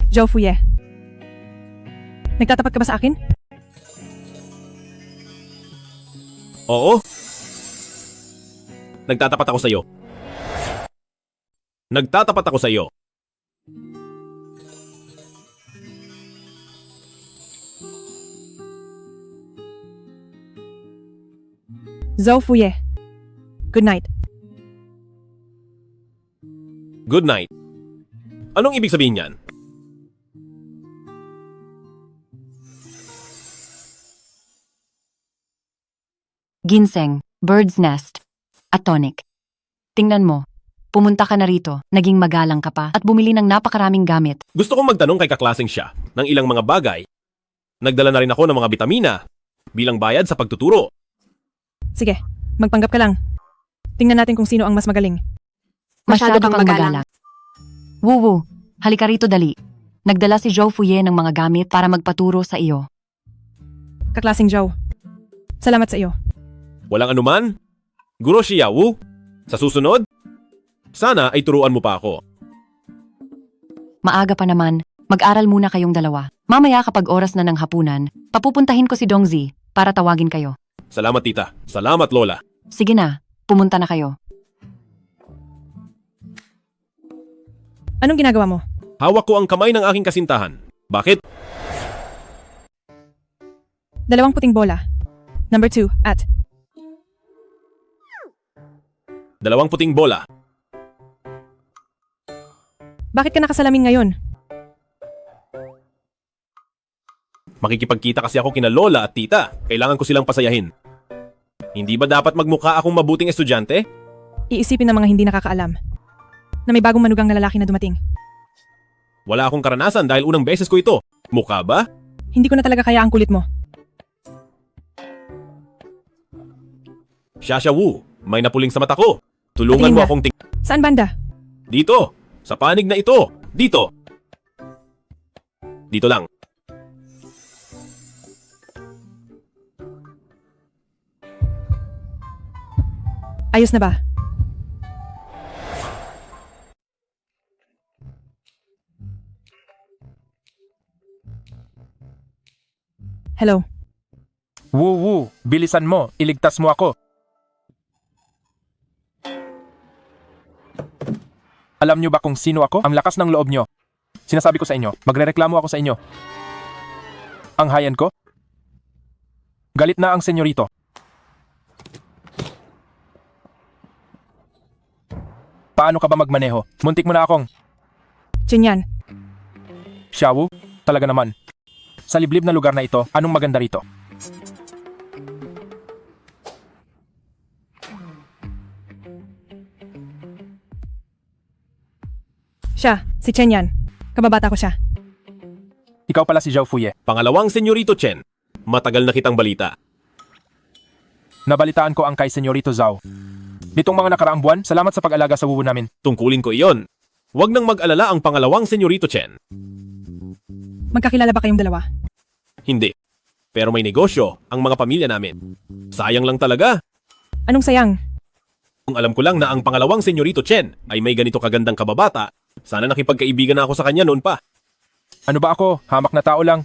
Zhou Fuye. Nagtatapat ka ba sa akin? Oo. Nagtatapat ako sa'yo. Nagtatapat ako sa iyo. Zhou Fuye. Good night. Good night. Anong ibig sabihin niyan? Ginseng, bird's nest, at tonic. Tingnan mo. Pumunta ka na rito, naging magalang ka pa, at bumili ng napakaraming gamit. Gusto kong magtanong kay kaklaseng siya ng ilang mga bagay. Nagdala na rin ako ng mga bitamina bilang bayad sa pagtuturo. Sige, magpanggap ka lang. Tingnan natin kung sino ang mas magaling. Masyado kang magalang. Wuwu, halika rito dali. Nagdala si Zhou Fuye ng mga gamit para magpaturo sa iyo. Kaklaseng Zhou, salamat sa iyo. Walang anuman. Guro Xiaowu, sa susunod, sana ay turuan mo pa ako. Maaga pa naman, mag-aral muna kayong dalawa. Mamaya kapag oras na ng hapunan, papupuntahin ko si Dongzi para tawagin kayo. Salamat tita. Salamat lola. Sige na, pumunta na kayo. Anong ginagawa mo? Hawak ko ang kamay ng aking kasintahan. Bakit? 2 puting bola. Number 2, at. 2 puting bola. Bakit ka nakasalamin ngayon? Makikipagkita kasi ako kina lola at tita. Kailangan ko silang pasayahin. Hindi ba dapat magmukha akong mabuting estudyante? Iisipin ng mga hindi nakakaalam na may bagong manugang na lalaki na dumating. Wala akong karanasan dahil unang beses ko ito. Mukha ba? Hindi ko na talaga kaya ang kulit mo. Xiaowu, may napuling sa mata ko. Tulungan mo akong Saan banda? Dito! Sa panig na ito! Dito! Dito lang. Ayos na ba? Hello. Woo, bilisan mo, iligtas mo ako. Alam niyo ba kung sino ako? Ang lakas ng loob niyo. Sinasabi ko sa inyo, magrereklamo ako sa inyo. Ang hayan ko? Galit na ang senyorito. Paano ka ba magmaneho? Muntik mo na akong... Chenyan, Xiaowu, talaga naman. Sa liblib na lugar na ito, anong maganda rito? siya, si Chenyan. Kababata ko siya. Ikaw pala si Zhao Fuye. Pangalawang senyorito Chen. Matagal na kitang balita. Nabalitaan ko ang kay senyorito Zhao. Nitong mga nakaraang buwan, salamat sa pag-alaga sa wuwu namin. Tungkulin ko iyon. Huwag nang mag-alala ang pangalawang senyorito Chen. Magkakilala ba kayong dalawa? Hindi. Pero may negosyo ang mga pamilya namin. Sayang lang talaga. Anong sayang? Kung alam ko lang na ang pangalawang senyorito Chen ay may ganito kagandang kababata, sana nakipagkaibigan na ako sa kanya noon pa. Ano ba ako? Hamak na tao lang.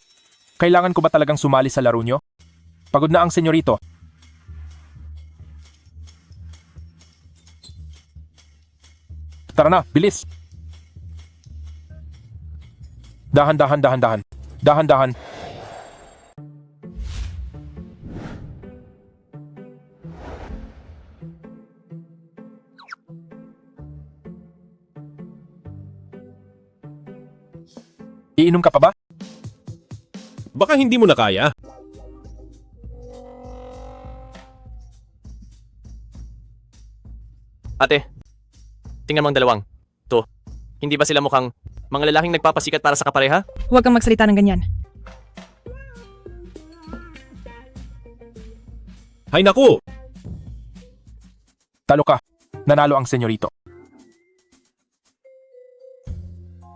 Kailangan ko ba talagang sumali sa laro nyo? Pagod na ang senyorito. Tara na, bilis! Dahan-dahan. Dahan-dahan. Iinom ka pa ba? Baka hindi mo na kaya. Ate, tingnan mo ang dalawang. To, hindi ba sila mukhang mga lalaking nagpapasikat para sa kapareha? Huwag kang magsalita ng ganyan. Hay naku! Talo ka. Nanalo ang senyorito.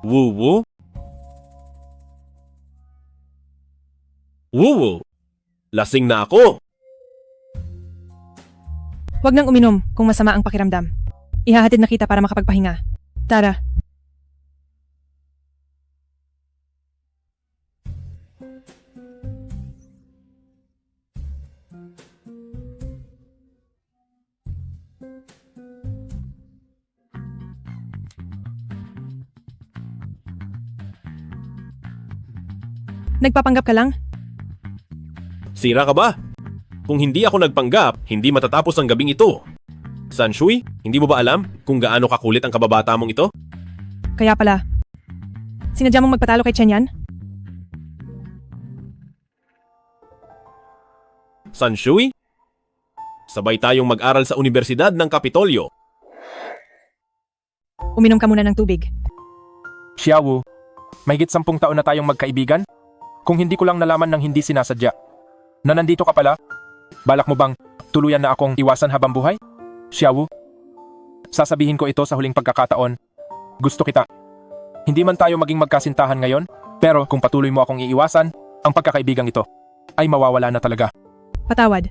Woo-woo? Woo-woo? Lasing na ako. Huwag nang uminom kung masama ang pakiramdam. Ihahatid na kita para makapagpahinga. Tara. Nagpapanggap ka lang? Sira ka ba? Kung hindi ako nagpanggap, hindi matatapos ang gabing ito. Sanshui, hindi mo ba alam kung gaano kakulit ang kababata mong ito? Kaya pala. Sinadya mong magpatalo kay Chenyan? Sanshui? Sabay tayong mag-aral sa Universidad ng Kapitolyo. Uminom ka muna ng tubig. Xiaowu, mahigit 10 taon na tayong magkaibigan? Kung hindi ko lang nalaman ng hindi sinasadya. Na nandito ka pala? Balak mo bang tuluyan na akong iwasan habang buhay? Xiaowu, sasabihin ko ito sa huling pagkakataon. Gusto kita. Hindi man tayo maging magkasintahan ngayon, pero kung patuloy mo akong iiwasan, ang pagkakaibigang ito ay mawawala na talaga. Patawad.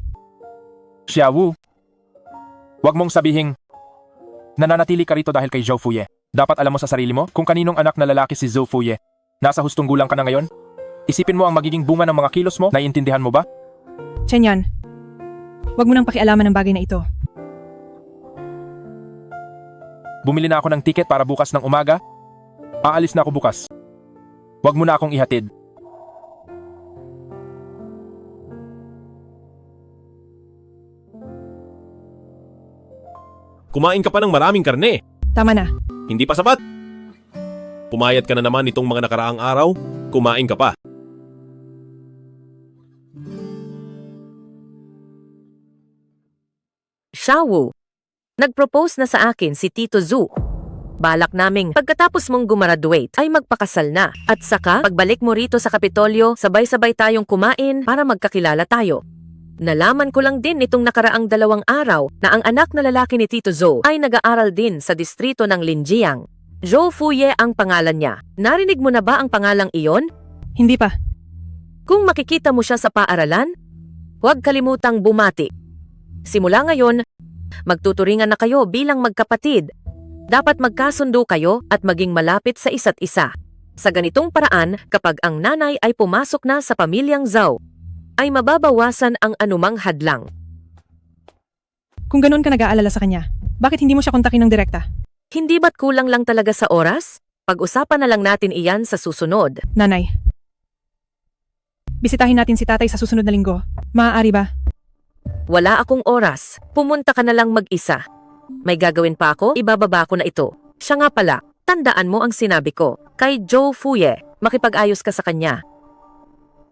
Xiaowu, huwag mong sabihing nananatili ka rito dahil kay Zhao Fuye. Dapat alam mo sa sarili mo kung kaninong anak na lalaki si Zhao Fuye. Nasa hustong gulang ka na ngayon? Isipin mo ang magiging bunga ng mga kilos mo, naiintindihan mo ba? Chenyan, huwag mo nang pakialaman ng bagay na ito. Bumili na ako ng tiket para bukas ng umaga. Aalis na ako bukas. Huwag mo na akong ihatid. Kumain ka pa ng maraming karne. Tama na. Hindi pa sapat. Pumayat ka na naman itong mga nakaraang araw. Kumain ka pa. Xiaowu, nag-propose na sa akin si Tito Zhu. Balak naming pagkatapos mong gumraduate ay magpakasal na. At saka, pagbalik mo rito sa Kapitolyo, sabay-sabay tayong kumain para magkakilala tayo. Nalaman ko lang din nitong nakaraang 2 araw na ang anak na lalaki ni Tito Zhou ay nag-aaral din sa distrito ng Linjiang. Zhou Fuye ang pangalan niya. Narinig mo na ba ang pangalang iyon? Hindi pa. Kung makikita mo siya sa paaralan, huwag kalimutang bumati. Simula ngayon, magtuturingan na kayo bilang magkapatid. Dapat magkasundo kayo at maging malapit sa isa't isa. Sa ganitong paraan, kapag ang nanay ay pumasok na sa pamilyang Zhao, ay mababawasan ang anumang hadlang. Kung ganun ka nag-aalala sa kanya, bakit hindi mo siya kontakin ng direkta? Hindi ba't kulang lang talaga sa oras? Pag-usapan na lang natin iyan sa susunod. Nanay, bisitahin natin si tatay sa susunod na linggo. Maaari ba? Wala akong oras. Pumunta ka na lang mag-isa. May gagawin pa ako, ibababa ko na ito. Siya nga pala, tandaan mo ang sinabi ko. Kay Joe Fuye, makipag-ayos ka sa kanya.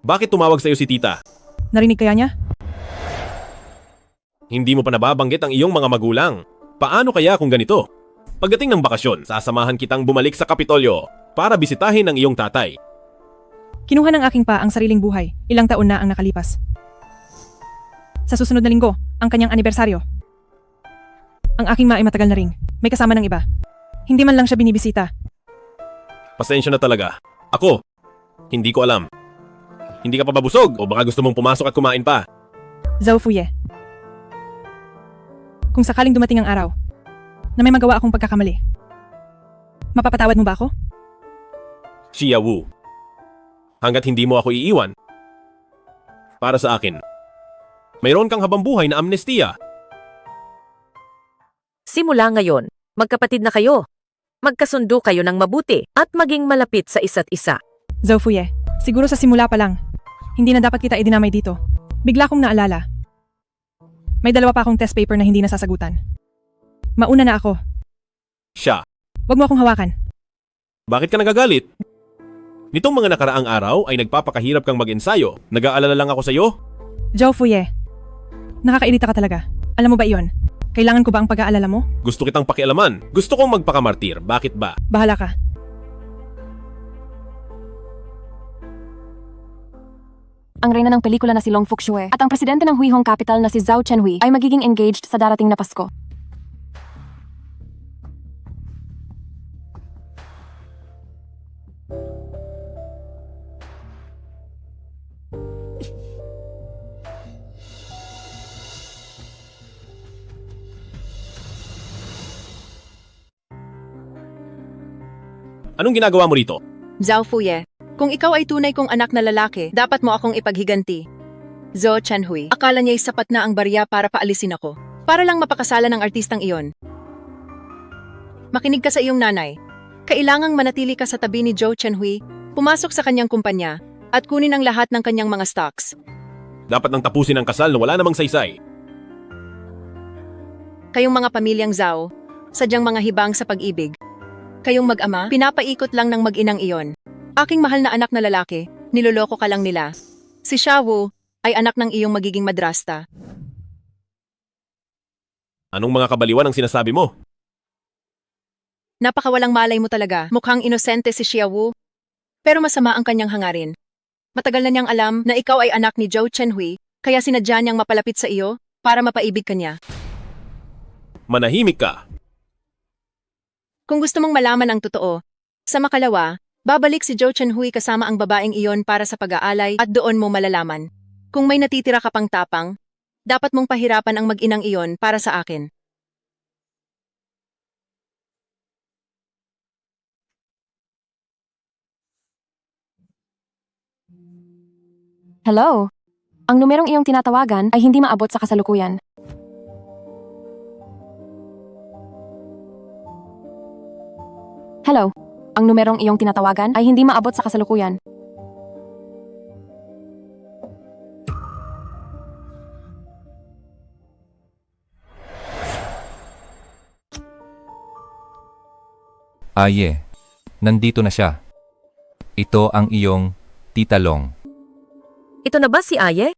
Bakit tumawag sa'yo si tita? Narinig kaya niya? Hindi mo pa nababanggit ang iyong mga magulang. Paano kaya kung ganito? Pagdating ng bakasyon, sasamahan kitang bumalik sa Kapitolyo para bisitahin ang iyong tatay. Kinuha ng aking pa ang sariling buhay. Ilang taon na ang nakalipas. Sa susunod na linggo, ang kanyang anibersaryo. Ang aking ma ay matagal na rin. May kasama ng iba. Hindi man lang siya binibisita. Pasensya na talaga. Ako, hindi ko alam. Hindi ka pa ba busog o baka gusto mong pumasok at kumain pa? Zhao Fuye. Kung sakaling dumating ang araw na may magawa akong pagkakamali, mapapatawad mo ba ako? Xia Wu. Hanggat hindi mo ako iiwan, para sa akin, mayroon kang habambuhay na amnestiya. Simula ngayon, magkapatid na kayo. Magkasundo kayo ng mabuti at maging malapit sa isa't isa. Zhao Fuye, siguro sa simula pa lang, hindi na dapat kita idinamay dito. Bigla kong naalala. May 2 pa akong test paper na hindi nasasagutan. Mauna na ako. Siya. Huwag mo akong hawakan. Bakit ka nagagalit? Nitong mga nakaraang araw ay nagpapakahirap kang mag-ensayo. Nag-aalala lang ako sa'yo. Zhao Fuye, nakakairita ka talaga. Alam mo ba iyon? Kailangan ko ba ang pag-aalala mo? Gusto kitang pakialaman. Gusto kong magpakamartir. Bakit ba? Bahala ka. Ang reyna ng pelikula na si Long Fuxue at ang presidente ng Huihong Capital na si Zhao Chenhui ay magiging engaged sa darating na Pasko. Anong ginagawa mo rito? Zhao Fuye, kung ikaw ay tunay kong anak na lalaki, dapat mo akong ipaghiganti. Zhou Chenhui, akala niya'y sapat na ang barya para paalisin ako. Para lang mapakasala ng artistang iyon. Makinig ka sa iyong nanay. Kailangang manatili ka sa tabi ni Zhou Chenhui, pumasok sa kanyang kumpanya, at kunin ang lahat ng kanyang mga stocks. Dapat nang tapusin ang kasal na wala namang saysay. Kayong mga pamilyang Zhao, sadyang mga hibang sa pag-ibig. Kayong mag-ama, pinapaikot lang ng mag-inang iyon. Aking mahal na anak na lalaki, niloloko ka lang nila. Si Xia Wu ay anak ng iyong magiging madrasta. Anong mga kabaliwan ang sinasabi mo? Napakawalang malay mo talaga. Mukhang inosente si Xia Wu. Pero masama ang kanyang hangarin. Matagal na niyang alam na ikaw ay anak ni Zhou Chenhui, kaya sinadya niyang mapalapit sa iyo para mapaibig ka niya. Manahimik ka. Kung gusto mong malaman ang totoo, sa makalawa, babalik si Zhou Chenhui kasama ang babaeng iyon para sa pag-aalay at doon mo malalaman. Kung may natitira ka pang tapang, dapat mong pahirapan ang mag-inang iyon para sa akin. Hello? Ang numerong iyong tinatawagan ay hindi maabot sa kasalukuyan. Hello? Ang numerong iyong tinatawagan ay hindi maabot sa kasalukuyan. Aye, nandito na siya. Ito ang iyong Tita Long. Ito na ba si Aye?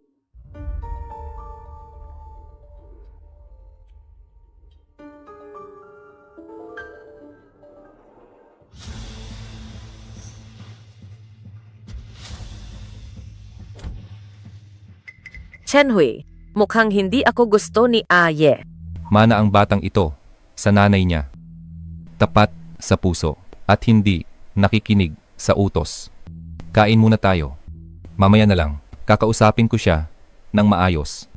Chenhui, mukhang hindi ako gusto ni Aye. Mana ang batang ito sa nanay niya. Tapat sa puso at hindi nakikinig sa utos. Kain muna tayo. Mamaya na lang. Kakausapin ko siya ng maayos.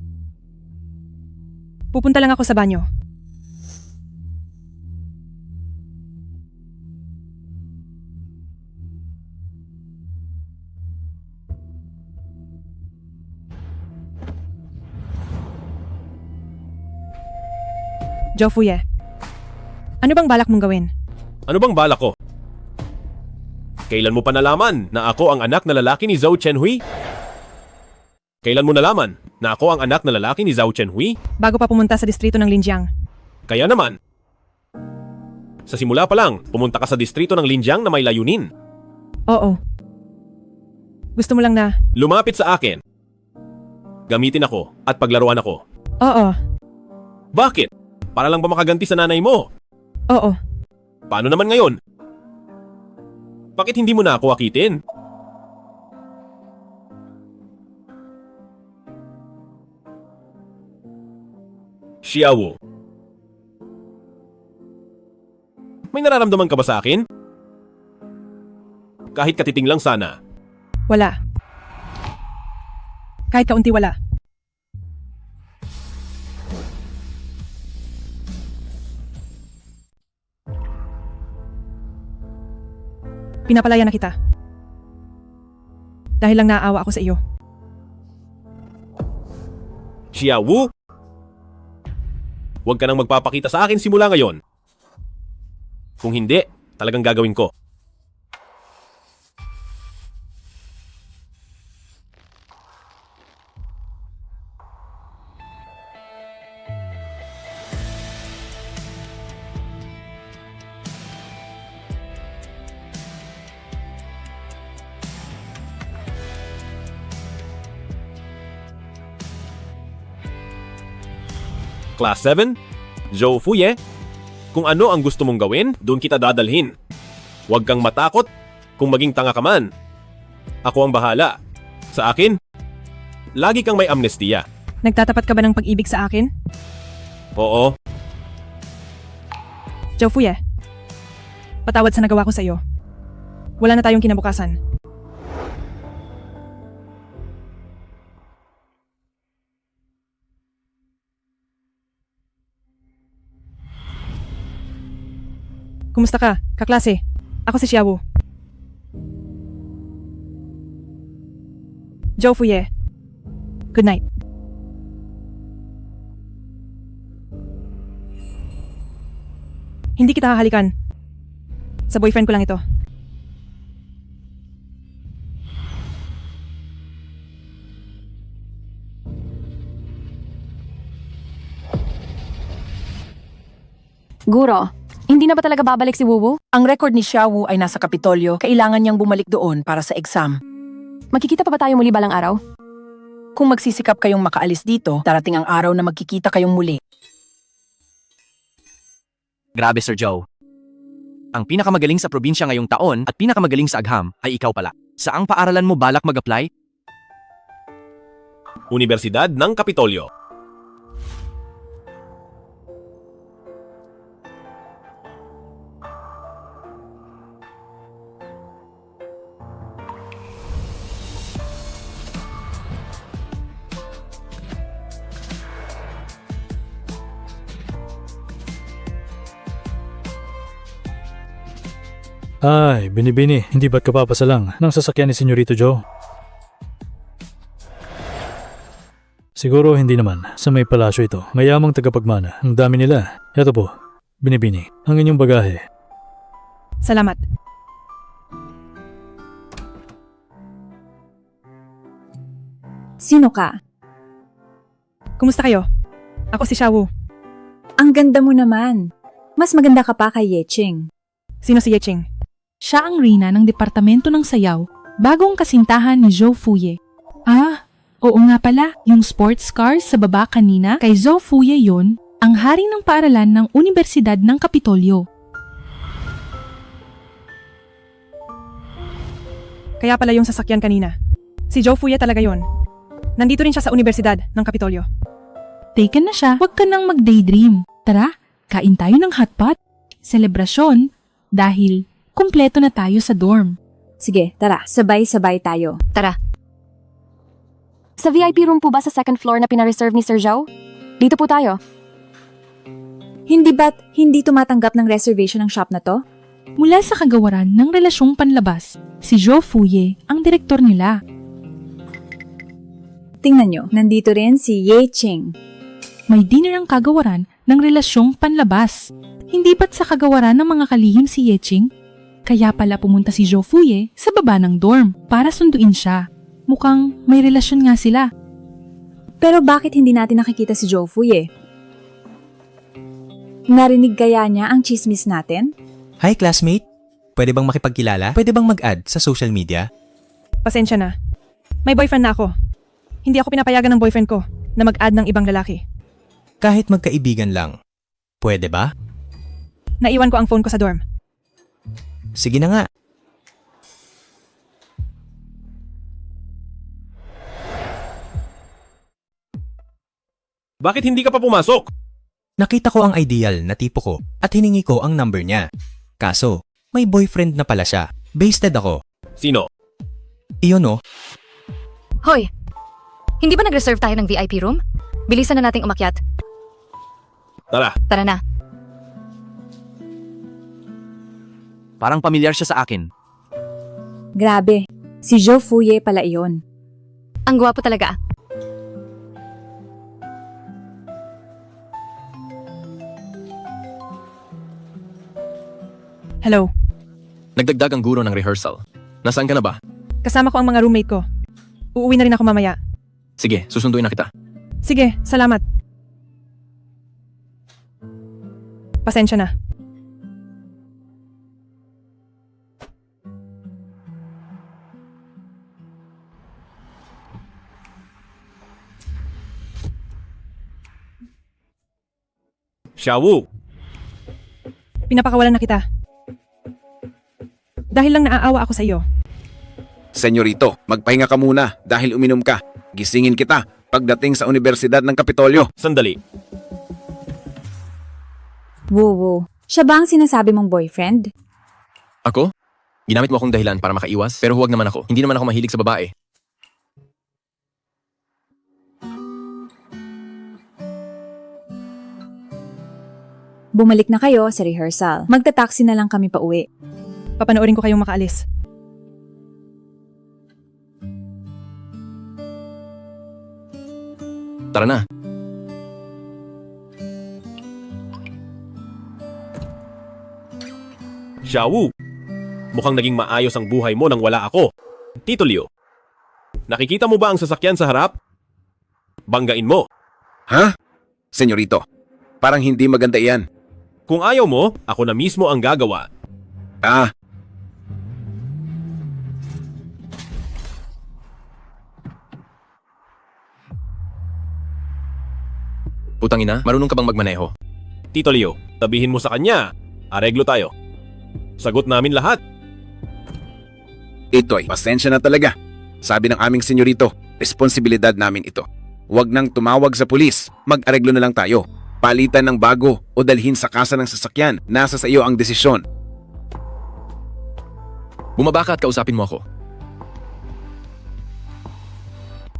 Pupunta lang ako sa banyo. Jofuye, ano bang balak mong gawin? Ano bang balak ko? Kailan mo pa nalaman na ako ang anak na lalaki ni Zhou Chenhui? Kailan mo nalaman na ako ang anak na lalaki ni Zhou Chenhui? Bago pa pumunta sa distrito ng Linjiang. Kaya naman, sa simula pa lang, pumunta ka sa distrito ng Linjiang na may layunin. Oo. Gusto mo lang na... Lumapit sa akin. Gamitin ako at paglaruan ako. Oo. Bakit? Para lang ba makaganti sa nanay mo? Oo. Paano naman ngayon? Bakit hindi mo na ako akitin? Xiaowu. May nararamdaman ka ba sa akin? Kahit katiting lang sana. Wala. Kahit kaunti wala. Pinapalaya na kita. Dahil lang naaawa ako sa iyo. Xiaowu? Huwag ka nang magpapakita sa akin simula ngayon. Kung hindi, talagang gagawin ko. Class 7, Zhou Fuye, kung ano ang gusto mong gawin, doon kita dadalhin. Huwag kang matakot kung maging tanga ka man. Ako ang bahala. Sa akin, lagi kang may amnestiya. Nagtatapat ka ba ng pag-ibig sa akin? Oo, Jofuye, patawad sa nagawa ko sa iyo. Wala na tayong kinabukasan. Kumusta ka, kaklase? Ako si Xiaowu. Jofuye. Good night. Hindi kita hahalikan. Sa boyfriend ko lang ito. Guro, hindi na ba talaga babalik si Wuwu? Ang record ni Xiaowu ay nasa Kapitolyo. Kailangan niyang bumalik doon para sa exam. Magkikita pa ba tayo muli balang araw? Kung magsisikap kayong makaalis dito, darating ang araw na magkikita kayong muli. Grabe, Sir Joe. Ang pinakamagaling sa probinsya ngayong taon at pinakamagaling sa agham ay ikaw pala. Saang paaralan mo balak mag-apply? Universidad ng Kapitolyo. Ay, Binibini, hindi ba't kapapasa lang ng sasakyan ni Senyorito Joe? Siguro hindi naman. Sa may palasyo ito, mayamang tagapagmana. Ang dami nila. Eto po, Binibini, ang inyong bagahe. Salamat. Sino ka? Kumusta kayo? Ako si Xiaowu. Ang ganda mo naman. Mas maganda ka pa kay Yeching. Sino si Yeching? Siya ang reyna ng Departamento ng Sayaw, bagong kasintahan ni Zhou Fuye. Ah, oo nga pala, yung sports car sa baba kanina, kay Zhou Fuye yon, ang hari ng paaralan ng Universidad ng Kapitolyo. Kaya pala yung sasakyan kanina. Si Zhou Fuye talaga yon. Nandito rin siya sa Universidad ng Kapitolyo. Taken na siya, huwag ka nang mag-daydream. Tara, kain tayo ng hotpot. Selebrasyon, dahil kumpleto na tayo sa dorm. Sige, tara, sabay-sabay tayo. Tara. Sa VIP room po ba sa second floor na pinareserve ni Sir Zhao? Dito po tayo. Hindi ba't hindi tumatanggap ng reservation ng shop na to? Mula sa kagawaran ng relasyong panlabas, si Zhou Fuye ang direktor nila. Tingnan nyo, nandito rin si Ye Ching. May dinner ang kagawaran ng relasyong panlabas. Hindi ba't sa kagawaran ng mga kalihim si Yeching? Kaya pala pumunta si Zhou Fuye sa baba ng dorm para sunduin siya. Mukhang may relasyon nga sila. Pero bakit hindi natin nakikita si Zhou Fuye? Narinig kaya niya ang chismis natin? Hi classmate, pwede bang makipagkilala? Pwede bang mag-add sa social media? Pasensya na. May boyfriend na ako. Hindi ako pinapayagan ng boyfriend ko na mag-add ng ibang lalaki. Kahit magkaibigan lang. Pwede ba? Naiwan ko ang phone ko sa dorm. Sige na nga. Bakit hindi ka pa pumasok? Nakita ko ang ideal na tipo ko at hiningi ko ang number niya. Kaso, may boyfriend na pala siya. Basted ako. Sino? Iyon oh. Hoy, hindi ba nag-reserve tayo ng VIP room? Bilisan na nating umakyat. Tara. Tara na. Parang pamilyar siya sa akin. Grabe, si Zhou Fuye pala iyon. Ang gwapo talaga. Hello. Nagdagdag ang guro ng rehearsal. Nasaan ka na ba? Kasama ko ang mga roommate ko. Uuwi na rin ako mamaya. Sige, susunduin na kita. Sige, salamat. Pasensya na. Xiaowu, Pinapakawalan na kita. Dahil lang naaawa ako sa iyo. Senyorito, magpahinga ka muna dahil uminom ka. Gisingin kita pagdating sa Universidad ng Kapitolyo. Sandali. Wow, siya ba ang sinasabi mong boyfriend? Ako? Ginamit mo akong dahilan para makaiwas, pero huwag naman ako. Hindi naman ako mahilig sa babae. Bumalik na kayo sa rehearsal. Magta-taxi na lang kami pa uwi. Papanoorin ko kayong makaalis. Tara na. Xiaowu, mukhang naging maayos ang buhay mo nang wala ako. Tito Liu, nakikita mo ba ang sasakyan sa harap? Banggain mo. Ha? Senyorito, parang hindi maganda iyan. Kung ayaw mo, ako na mismo ang gagawa. Ah, Putang ina, marunong ka bang magmaneho? Tito Liu, sabihin mo sa kanya, areglo tayo. Sagot namin lahat. ito'y pasensya na talaga. Sabi ng aming senyorito, responsibilidad namin ito. Huwag nang tumawag sa pulis, mag-areglo na lang tayo. Palitan ng bago o dalhin sa kasa ng sasakyan, nasa sa iyo ang desisyon. Bumaba ka at kausapin mo ako.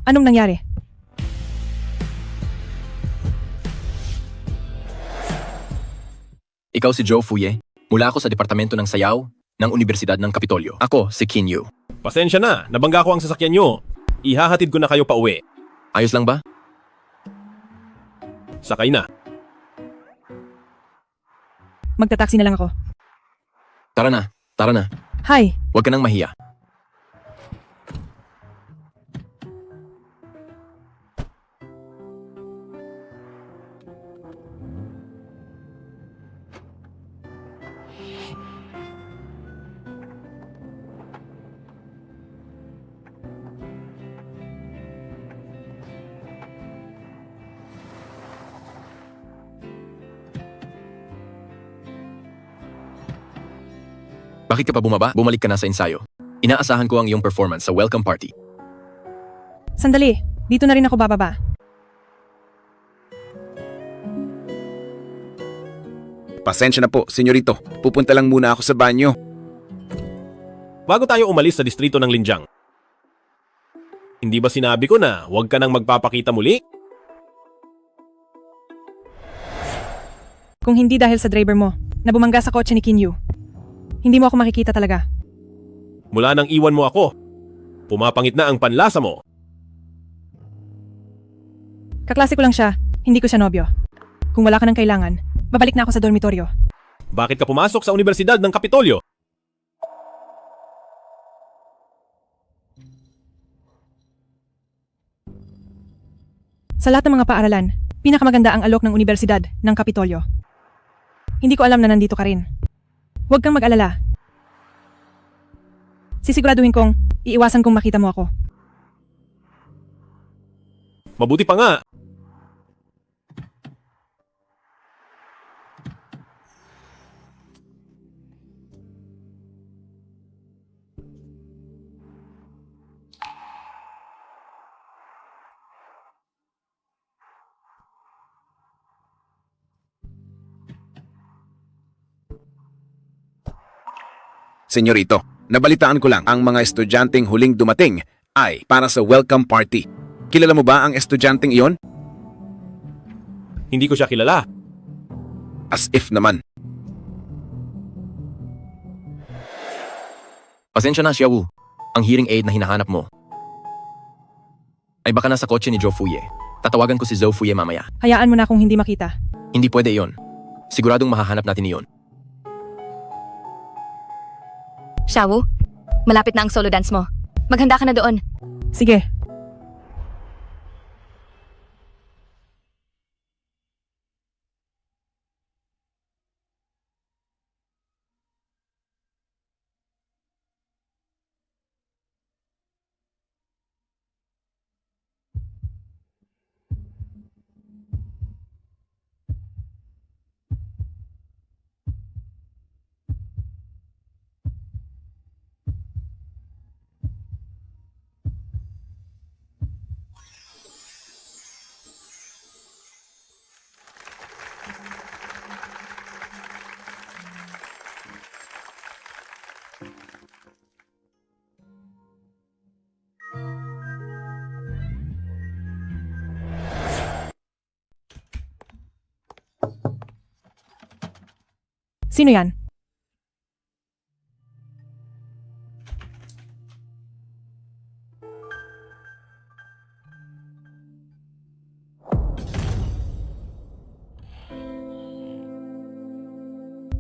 Anong nangyari? Ikaw si Zhou Fuye. Mula ako sa Departamento ng Sayaw ng Universidad ng Kapitolyo. Ako si Qin Yu. Pasensya na, nabangga ko ang sasakyan nyo. Ihahatid ko na kayo pa uwi. Ayos lang ba? Sakay na. Magta-taxi na lang ako. Tara na, tara na. Hi! Huwag ka nang mahiya. Bakit ka pa bumaba? Bumalik ka na sa ensayo. Inaasahan ko ang iyong performance sa welcome party. Sandali, dito na rin ako bababa. Pasensya na po, senyorito. Pupunta lang muna ako sa banyo. bago tayo umalis sa distrito ng Linjiang. Hindi ba sinabi ko na huwag ka nang magpapakita muli? Kung hindi dahil sa driver mo, na bumangga sa kotse ni Kinyu, hindi mo ako makikita talaga. Mula nang iwan mo ako, pumapangit na ang panlasa mo. Kaklase ko lang siya, hindi ko siya nobyo. Kung wala ka ng kailangan, babalik na ako sa dormitoryo. Bakit ka pumasok sa Universidad ng Kapitolyo? Sa lahat ng mga paaralan, pinakamaganda ang alok ng Universidad ng Kapitolyo. Hindi ko alam na nandito ka rin. Huwag kang mag-alala. Sisiguraduhin kong iiwasan kong makita mo ako. Mabuti pa nga. Senyorito, nabalitaan ko lang ang mga estudyanteng huling dumating ay para sa welcome party. Kilala mo ba ang estudyanteng iyon? Hindi ko siya kilala. As if naman. Pasensya na, Xiaowu. Ang hearing aid na hinahanap mo ay baka nasa kotse ni Zhou Fuye. Tatawagan ko si Zhou Fuye mamaya. Hayaan mo na kung hindi makita. Hindi pwede iyon. Siguradong mahahanap natin iyon. Xiaowu, malapit na ang solo dance mo. Maghanda ka na doon. Sige. Sino yan?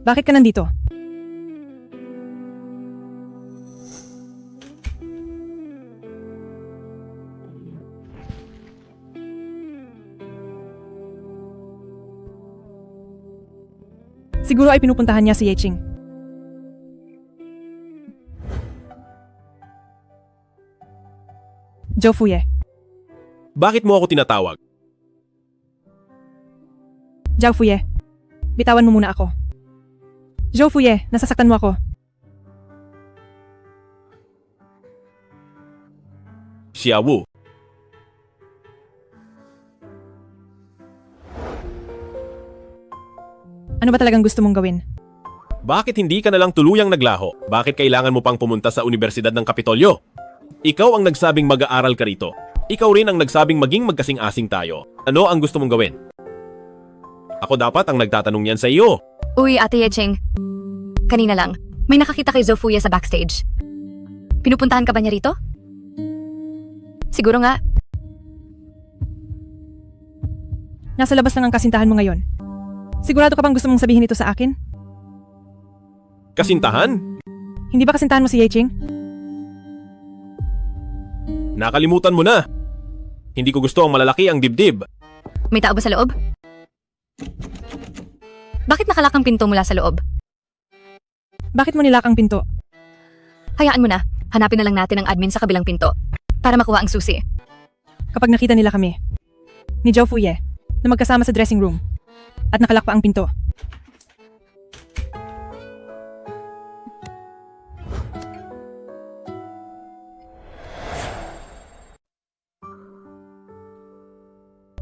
Bakit ka nandito? Siguro ay pinupuntahan niya si Yeching. Zhou Fuye. Bakit mo ako tinatawag? Zhou Fuye. Bitawan mo muna ako. Zhou Fuye, nasasaktan mo ako. Xiaowu. Ano ba talagang gusto mong gawin? Bakit hindi ka nalang tuluyang naglaho? Bakit kailangan mo pang pumunta sa Universidad ng Kapitolyo? Ikaw ang nagsabing mag-aaral ka rito. Ikaw rin ang nagsabing maging magkasing-asing tayo. Ano ang gusto mong gawin? Ako dapat ang nagtatanong yan sa iyo. Uy, Ate Yeching. Kanina lang, may nakakita kay Zhou Fuye sa backstage. Pinupuntahan ka ba niya rito? Siguro nga. Nasa labas lang ang kasintahan mo ngayon. Sigurado ka bang gusto mong sabihin ito sa akin? Kasintahan? Hindi ba kasintahan mo si Yeching? Nakalimutan mo na. Hindi ko gusto ang malalaki ang dibdib. May tao ba sa loob? Bakit nakalak ang pinto mula sa loob? Bakit mo nilak ang pinto? Hayaan mo na. Hanapin na lang natin ang admin sa kabilang pinto para makuha ang susi. Kapag nakita nila kami, ni Zhou Fuye, na magkasama sa dressing room, at nakalak pa ang pinto.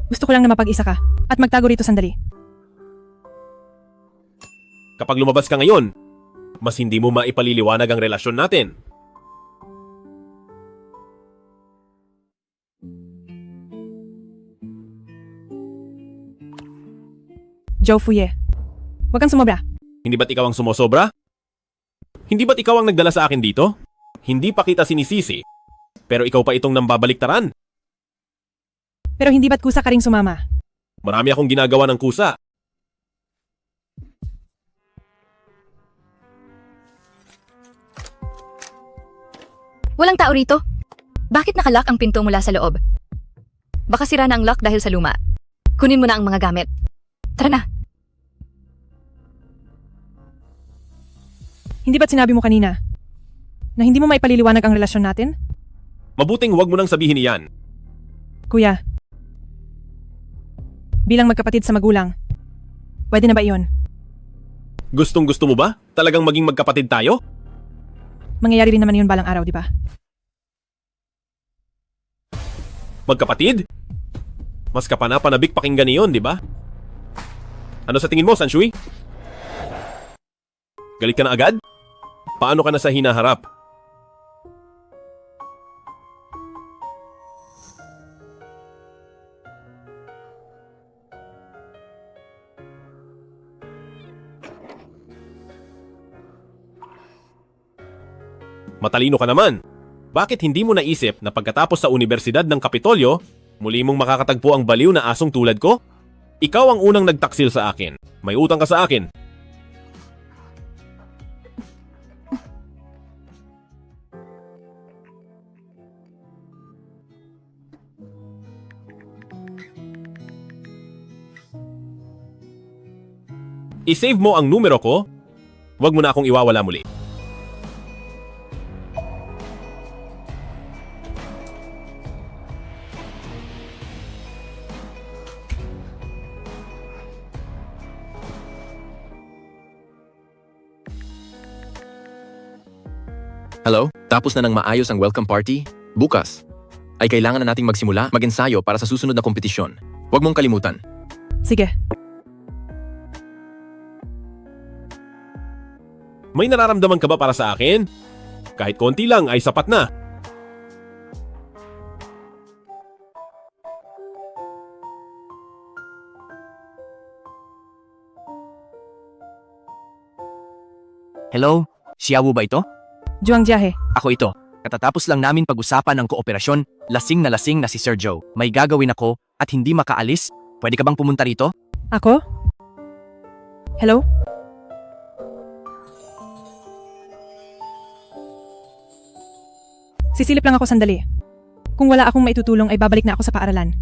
Gusto ko lang na mapag-isa ka at magtago rito sandali. Kapag lumabas ka ngayon, mas hindi mo maipaliliwanag ang relasyon natin. Joe Fuye. Huwag kang sumobra. Hindi ba't ikaw ang sumosobra? Hindi ba't ikaw ang nagdala sa akin dito? Hindi pa kita sinisisi. Pero ikaw pa itong nambabaliktaran. Pero hindi ba't kusa ka ring sumama? Marami akong ginagawa ng kusa. Walang tao rito. Bakit nakalock ang pinto mula sa loob? Baka sira na ang lock dahil sa luma. Kunin mo na ang mga gamit. Tara na. Hindi ba't sinabi mo kanina na hindi mo maipaliliwanag ang relasyon natin? Mabuting huwag mo nang sabihin iyan. Kuya, bilang magkapatid sa magulang, pwede na ba iyon? Gustong gusto mo ba? Talagang maging magkapatid tayo? Mangyayari rin naman yun balang araw, di ba? Magkapatid? Mas kapanapanabik pakinggan niyon, di ba? Ano sa tingin mo, Sanshui? Galit ka na agad? Paano ka na sa hinaharap? Matalino ka naman. Bakit hindi mo naisip na pagkatapos sa Universidad ng Kapitolyo, muli mong makakatagpo ang baliw na asong tulad ko? Ikaw ang unang nagtaksil sa akin. May utang ka sa akin. I-save mo ang numero ko. Huwag mo na akong iwawala muli. Hello? Tapos na ng maayos ang welcome party? Bukas ay kailangan na nating magsimula mag-ensayo para sa susunod na kompetisyon. Huwag mong kalimutan. Sige. May nararamdaman ka ba para sa akin? Kahit konti lang ay sapat na. Hello? Xiaowu ba ito? Juang Jiahe. Ako ito. Katatapos lang namin pag-usapan ang kooperasyon. Lasing na si Sir Joe. May gagawin ako at hindi makaalis. Pwede ka bang pumunta rito? Ako? Hello? Sisilip lang ako sandali. Kung wala akong maitutulong ay babalik na ako sa paaralan.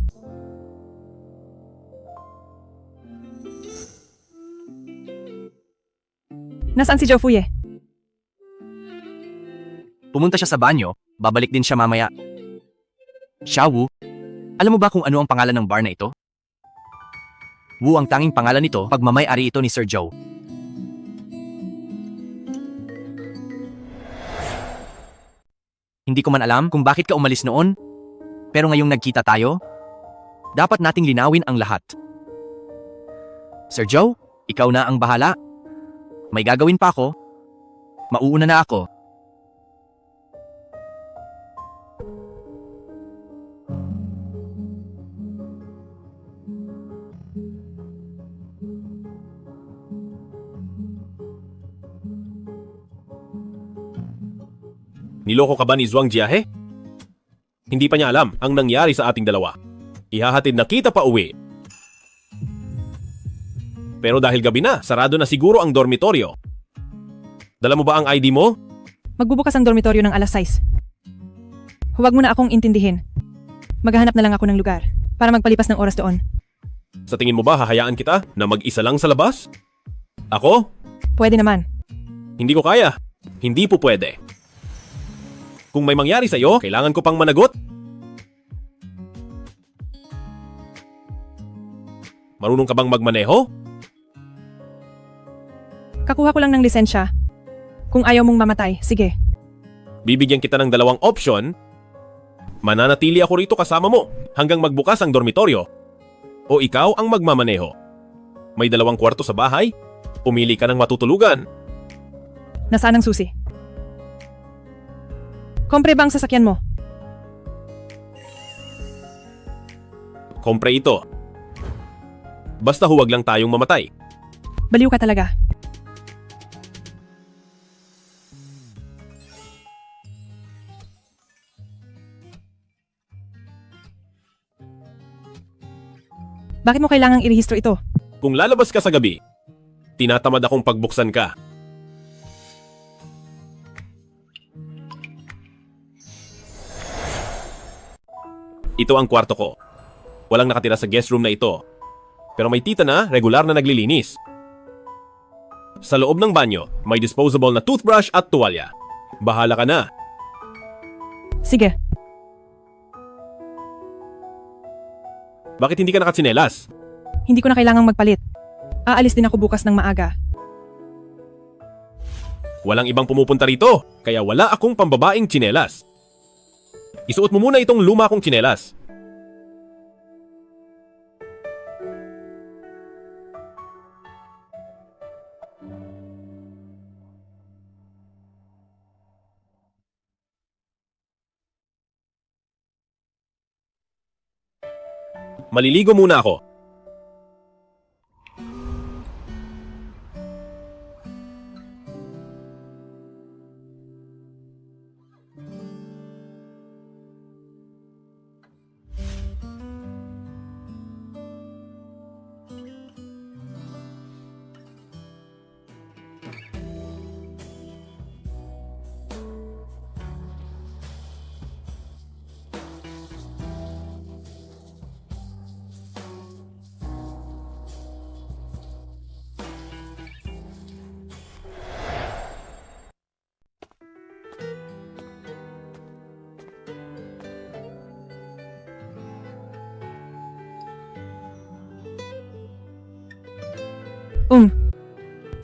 Nasaan si Joe Fuye? Pumunta siya sa banyo, babalik din siya mamaya. Xiaowu, alam mo ba kung ano ang pangalan ng bar na ito? Wu ang tanging pangalan nito pag mamay-ari ito ni Sir Joe. Hindi ko man alam kung bakit ka umalis noon, pero ngayong nagkita tayo, dapat nating linawin ang lahat. Sir Joe, ikaw na ang bahala. May gagawin pa ako. Mauuna na ako. Niloko ka ba ni Zhuang Jiahe? Hindi pa niya alam ang nangyari sa ating dalawa. Ihahatid na kita pa uwi. Pero dahil gabi na, sarado na siguro ang dormitoryo. Dala mo ba ang ID mo? Magbubukas ang dormitoryo ng alas 6. Huwag mo na akong intindihin. Maghahanap na lang ako ng lugar para magpalipas ng oras doon. Sa tingin mo ba hahayaan kita na mag-isa lang sa labas? Ako? Pwede naman. Hindi ko kaya. Hindi po pwede. Kung may mangyari sa'yo, kailangan ko pang managot. Marunong ka bang magmaneho? Kakuha ko lang ng lisensya. Kung ayaw mong mamatay, sige. Bibigyan kita ng dalawang option. Mananatili ako rito kasama mo hanggang magbukas ang dormitoryo. O ikaw ang magmamaneho. May 2 kwarto sa bahay. Pumili ka ng matutulugan. Nasaan ang susi? Kompre ba ang sasakyan mo? Kompre ito. Basta huwag lang tayong mamatay. Baliw ka talaga. Bakit mo kailangang irehistro ito? Kung lalabas ka sa gabi, tinatamad akong pagbuksan ka. Ito ang kwarto ko. Walang nakatira sa guest room na ito. Pero may tita na regular na naglilinis. Sa loob ng banyo, may disposable na toothbrush at tuwalya. Bahala ka na. Sige. Bakit hindi ka nakatsinelas? Hindi ko na kailangang magpalit. Aalis din ako bukas ng maaga. Walang ibang pumupunta rito, kaya wala akong pambabaing tsinelas. Isuot mo muna itong luma kong tsinelas. Maliligo muna ako.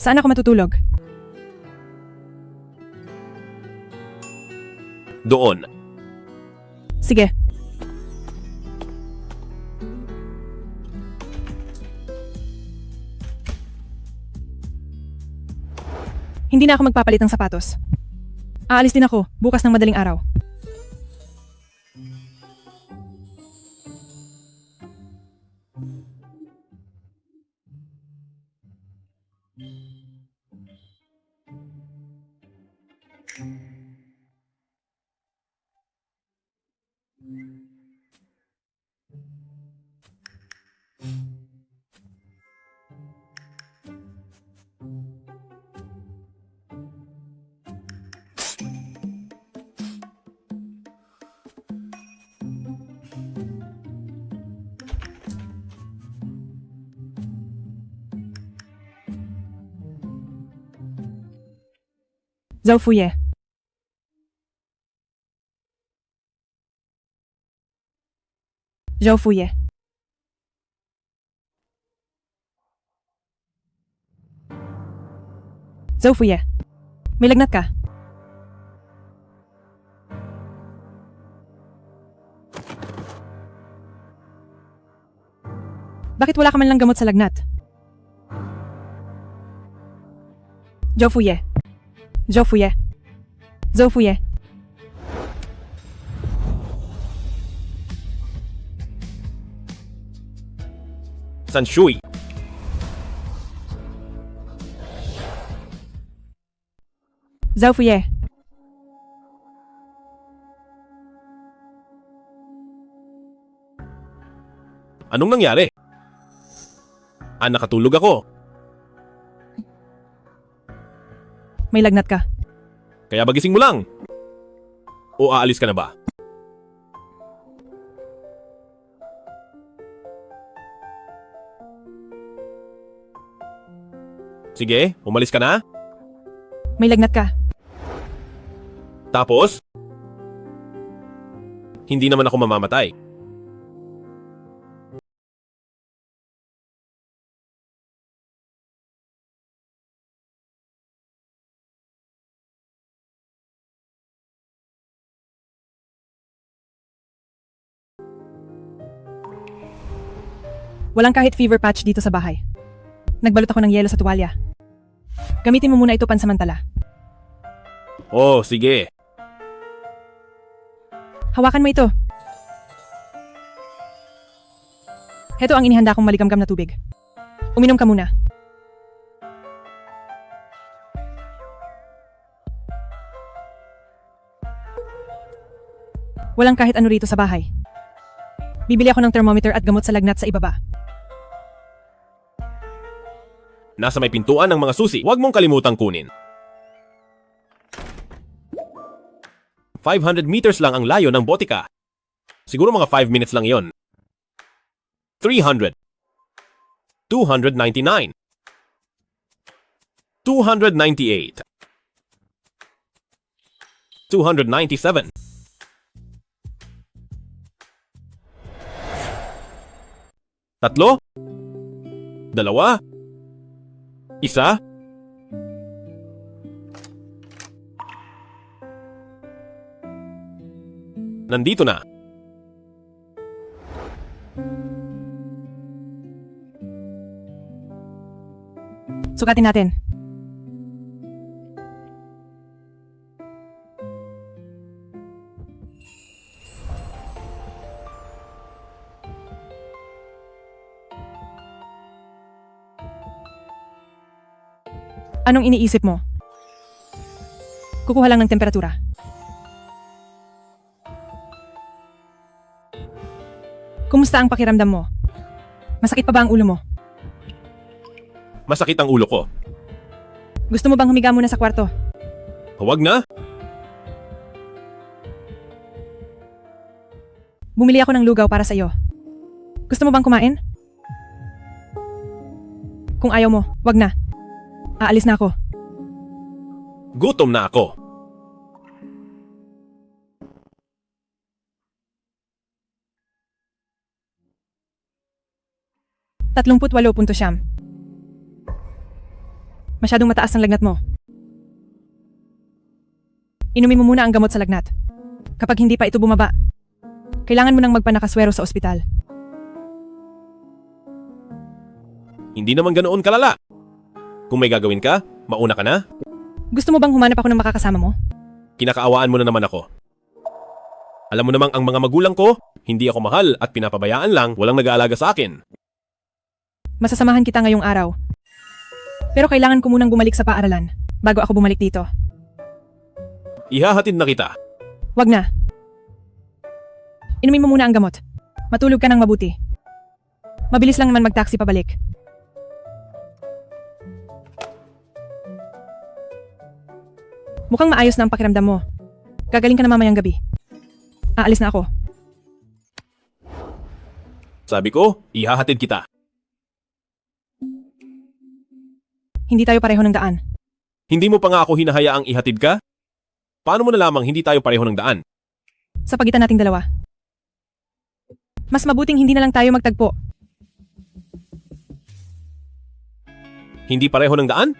Saan ako matutulog? Doon. Sige. Hindi na ako magpapalit ng sapatos. Aalis din ako bukas ng madaling araw. Zhao Fuye. Zhao Fuye. Zhao Fuye. May lagnat ka. Bakit wala ka man lang gamot sa lagnat? Zhao Fuye. Zhao Fuye. Zhao Fuye. San Shui. Zhao Fuye. Anong nangyari? Nakatulog ako. May lagnat ka. Kaya bagising mo lang. O aalis ka na ba? Sige, umalis ka na. May lagnat ka. Tapos? Hindi naman ako mamamatay. Walang kahit fever patch dito sa bahay. Nagbalot ako ng yelo sa tuwalya. Gamitin mo muna ito pansamantala. Oh, sige. Hawakan mo ito. Heto ang inihanda kong maligamgam na tubig. Uminom ka muna. Walang kahit ano rito sa bahay. Bibili ako ng thermometer at gamot sa lagnat sa ibaba. Nasa may pintuan ng mga susi, huwag mong kalimutang kunin. 500 meters lang ang layo ng botika. Siguro mga 5 minutes lang yon. 300. 299. 298. 297. Tatlo? Dalawa? Isa? Nandito na. Sukatin natin. Anong iniisip mo? Kukuha lang ng temperatura. Kumusta ang pakiramdam mo? Masakit pa ba ang ulo mo? Masakit ang ulo ko. Gusto mo bang humiga muna sa kwarto? Huwag na. Bumili ako ng lugaw para sa iyo. Gusto mo bang kumain? Kung ayaw mo, wag na. Aalis na ako. Gutom na ako. $38.9. Masyadong mataas ang lagnat mo. Inumin mo muna ang gamot sa lagnat. Kapag hindi pa ito bumaba, kailangan mo nang magpanakaswero sa ospital. Hindi naman ganoon kalala. Kung may gagawin ka, mauna ka na. Gusto mo bang humanap ako ng makakasama mo? Kinakaawaan mo na naman ako. Alam mo namang ang mga magulang ko, hindi ako mahal at pinapabayaan lang, walang nag-aalaga sa akin. Masasamahan kita ngayong araw. Pero kailangan ko munang bumalik sa paaralan bago ako bumalik dito. Ihahatid na kita. Wag na. Inumin mo muna ang gamot. Matulog ka ng mabuti. Mabilis lang naman mag-taxi pabalik. Mukhang maayos na ang pakiramdam mo. Gagaling ka na mamayang gabi. Aalis na ako. Sabi ko, ihahatid kita. Hindi tayo pareho ng daan. Hindi mo pa nga ako hinahayaang ihatid ka? Paano mo nalamang hindi tayo pareho ng daan? Sa pagitan nating dalawa. Mas mabuting hindi na lang tayo magtagpo. Hindi pareho ng daan?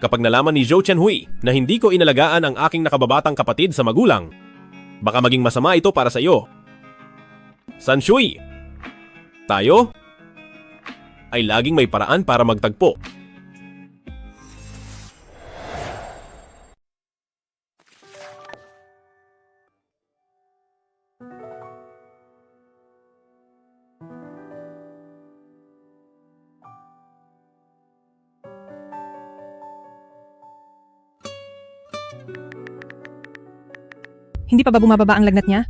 Kapag nalaman ni Zhou Chenhui na hindi ko inalagaan ang aking nakababatang kapatid sa magulang, baka maging masama ito para sa iyo. Sanshui, tayo ay laging may paraan para magtagpo. Hindi pa ba bumababa ang lagnat niya?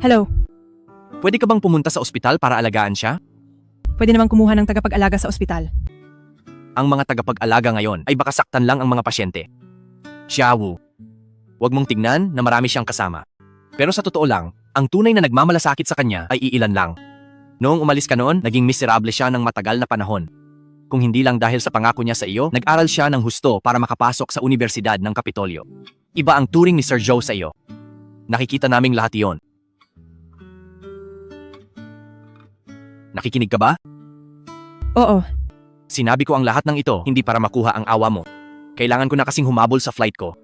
Hello, Pwede ka bang pumunta sa ospital para alagaan siya? pwede namang kumuha ng tagapag-alaga sa ospital. Ang mga tagapag-alaga ngayon ay baka saktan lang ang mga pasyente. Xiaowu, huwag mong tignan na marami siyang kasama. Pero sa totoo lang, ang tunay na nagmamalasakit sa kanya ay iilan lang. Noong umalis ka noon, naging miserable siya ng matagal na panahon. Kung hindi lang dahil sa pangako niya sa iyo, nag-aral siya ng husto para makapasok sa Universidad ng Kapitolyo. Iba ang turing ni Sir Zhou sa iyo. Nakikita naming lahat iyon. Nakikinig ka ba? Oo, Sinabi ko ang lahat ng ito hindi para makuha ang awa mo. Kailangan ko na kasing humabol sa flight ko.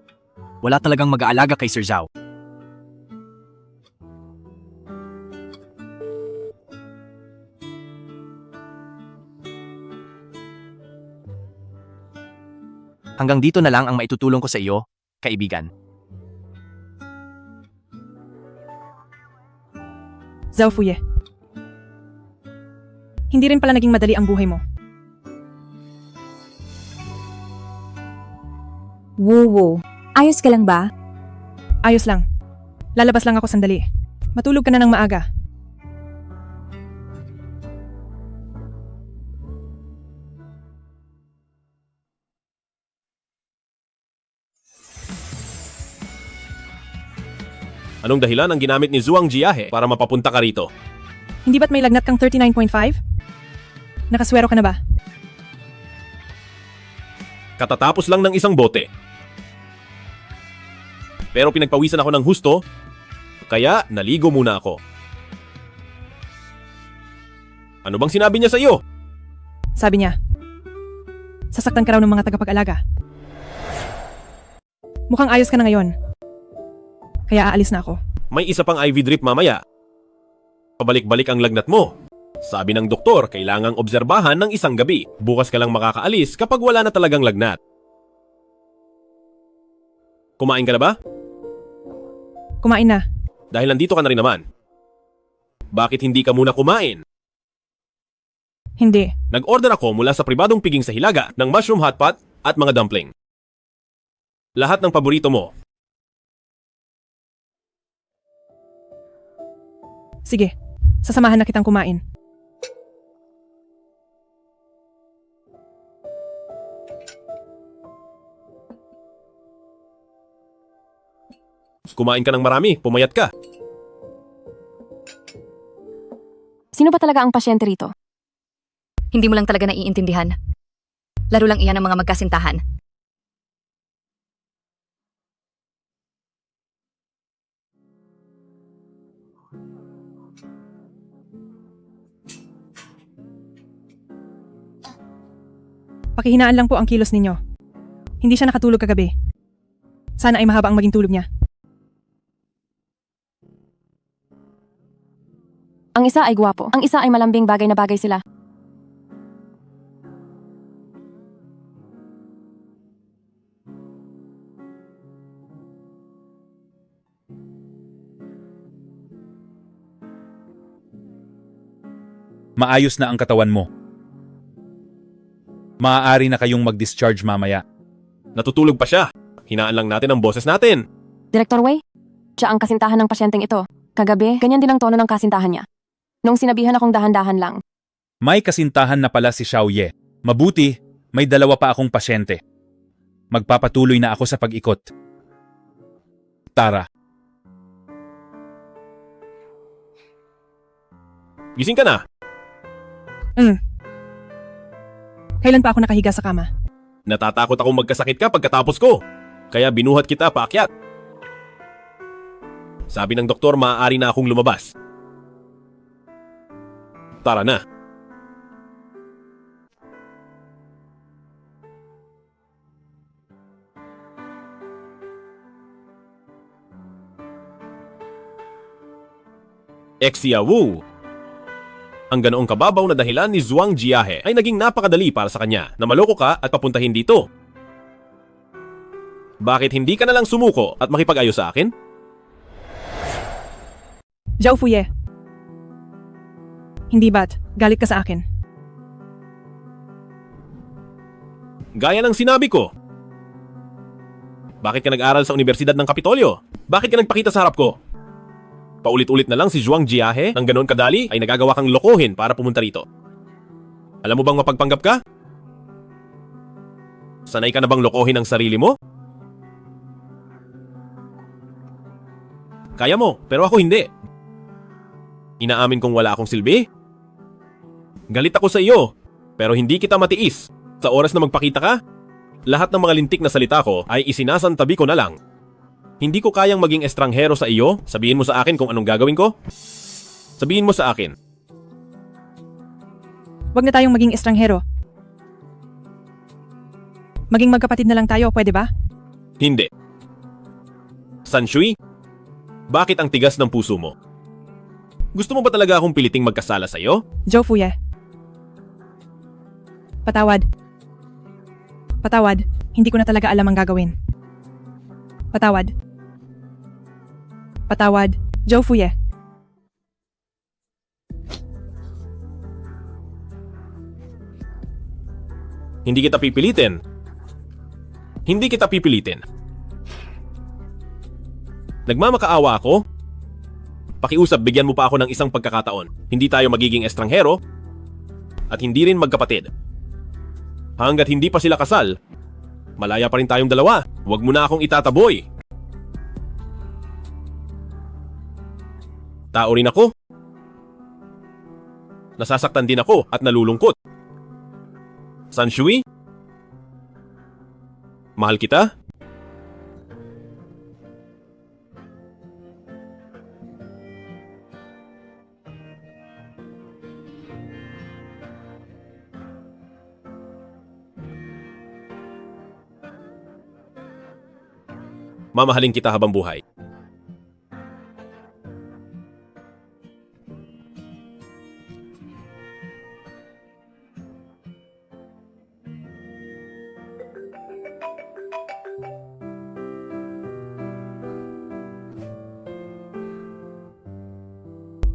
Wala talagang mag-aalaga kay Sir Zhao. Hanggang dito na lang ang maitutulong ko sa iyo, kaibigan. Zhao Fuye. Hindi rin pala naging madali ang buhay mo. Woo, ayos ka lang ba? Ayos lang. Lalabas lang ako sandali. Matulog ka na ng maaga. Anong dahilan ang ginamit ni Zhuang Jiahe para mapapunta ka rito? Hindi ba't may lagnat kang 39.5? Nakaswero ka na ba? Katatapos lang ng isang bote. Pero pinagpawisan ako ng husto, kaya naligo muna ako. Ano bang sinabi niya sa iyo? Sabi niya, sasaktan ka raw ng mga tagapag-alaga. Mukhang ayos ka na ngayon. Kaya aalis na ako. May isa pang IV drip mamaya. Pabalik-balik ang lagnat mo. Sabi ng doktor, kailangang obserbahan ng isang gabi. Bukas ka lang makakaalis kapag wala na talagang lagnat. Kumain ka na ba? Kumain na. Dahil nandito ka na rin naman. Bakit hindi ka muna kumain? Hindi. Nag-order ako mula sa pribadong piging sa Hilaga ng mushroom hotpot at mga dumpling. Lahat ng paborito mo. Sige, sasamahan na kitang kumain. Kumain ka ng marami, pumayat ka. Sino ba talaga ang pasyente rito? Hindi mo lang talaga naiintindihan. Laro lang iyan ng mga magkasintahan. Pakihinaan lang po ang kilos ninyo. Hindi siya nakatulog kagabi. Sana ay mahaba ang maging tulog niya. Ang isa ay gwapo. Ang isa ay malambing, bagay na bagay sila. Maayos na ang katawan mo. Maaari na kayong mag-discharge mamaya. Natutulog pa siya. Hinaan lang natin ang boses natin. Director Wei, siya ang kasintahan ng pasyenteng ito. Kagabi, ganyan din ang tono ng kasintahan niya. Nung sinabihan akong dahan-dahan lang. May kasintahan na pala si Xiao Ye. Mabuti, may dalawa pa akong pasyente. Magpapatuloy na ako sa pag-ikot. Tara. Gising ka na. Kailan pa ako nakahiga sa kama? Natatakot akong magkasakit ka pagkatapos ko. Kaya binuhat kita paakyat. Sabi ng doktor, maaari na akong lumabas. Tara na. Exia Wu. Ang ganoong kababaw na dahilan ni Zhuang Jiahe ay naging napakadali para sa kanya na maloko ka at papuntahin dito. Bakit hindi ka na lang sumuko at makipag-ayos sa akin? Zhao Fuye. Hindi ba't galit ka sa akin? Gaya ng sinabi ko. Bakit ka nag-aral sa Universidad ng Kapitolyo? Bakit ka nagpakita sa harap ko? Paulit-ulit na lang si Zhuang Jiahe ng ganoon kadali ay nagagawa kang lokohin para pumunta rito. Alam mo bang mapagpanggap ka? Sanay ka na bang lokohin ang sarili mo? Kaya mo, pero ako hindi. Inaamin kong wala akong silbi. Galit ako sa iyo, pero hindi kita matiis. Sa oras na magpakita ka, lahat ng mga lintik na salita ko ay isinasantabi ko na lang. Hindi ko kayang maging estranghero sa iyo. Sabihin mo sa akin kung anong gagawin ko. Sabihin mo sa akin. Huwag na tayong maging estranghero. Maging magkapatid na lang tayo, pwede ba? Hindi. Sanshui, bakit ang tigas ng puso mo? Gusto mo ba talaga akong piliting magkasala sa iyo? Zhao Fuye. Patawad. Patawad, hindi ko na talaga alam ang gagawin. Patawad. Patawad, Zhao Fuye. Hindi kita pipilitin. Hindi kita pipilitin. Nagmamakaawa ako? Pakiusap, bigyan mo pa ako ng isang pagkakataon. Hindi tayo magiging estranghero at hindi rin magkapatid. Hanggat hindi pa sila kasal, malaya pa rin tayong dalawa. Huwag mo na akong itataboy. Tao rin ako. Nasasaktan din ako at nalulungkot. Sanshui? Mahal kita? Mamahalin kita habang buhay.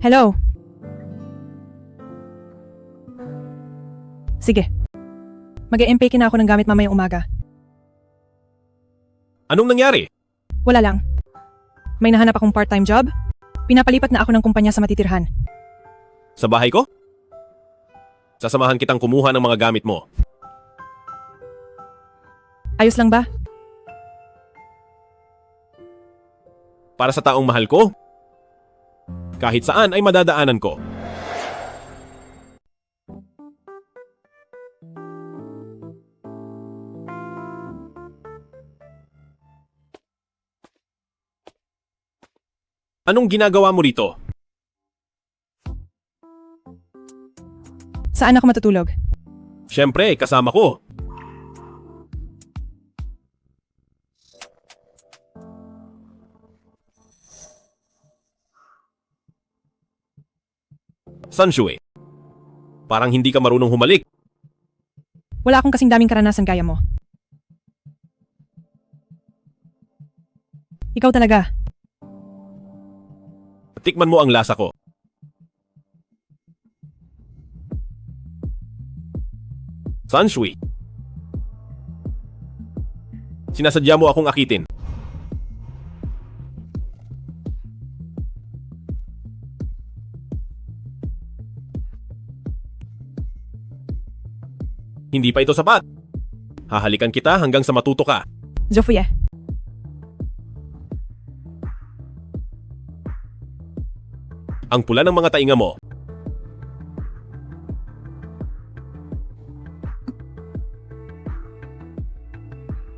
Hello? Sige. Mag-e-empake na ako ng gamit mamayang umaga. Anong nangyari? Wala lang. May nahanap akong part-time job. Pinapalipat na ako ng kumpanya sa matitirhan. Sa bahay ko? Sasamahan kitang kumuha ng mga gamit mo. Ayos lang ba? Para sa taong mahal ko, kahit saan ay madadaanan ko. Anong ginagawa mo rito? Saan ako matutulog? Siyempre, kasama ko. Sanshui, parang hindi ka marunong humalik. Wala akong kasing daming karanasan gaya mo. Ikaw talaga. Tikman mo ang lasa ko. Sanshui, sinasadya mo akong akitin. Hindi pa ito sapat. Hahalikan kita hanggang sa matuto ka. Jofuye. Ang pula ng mga tainga mo.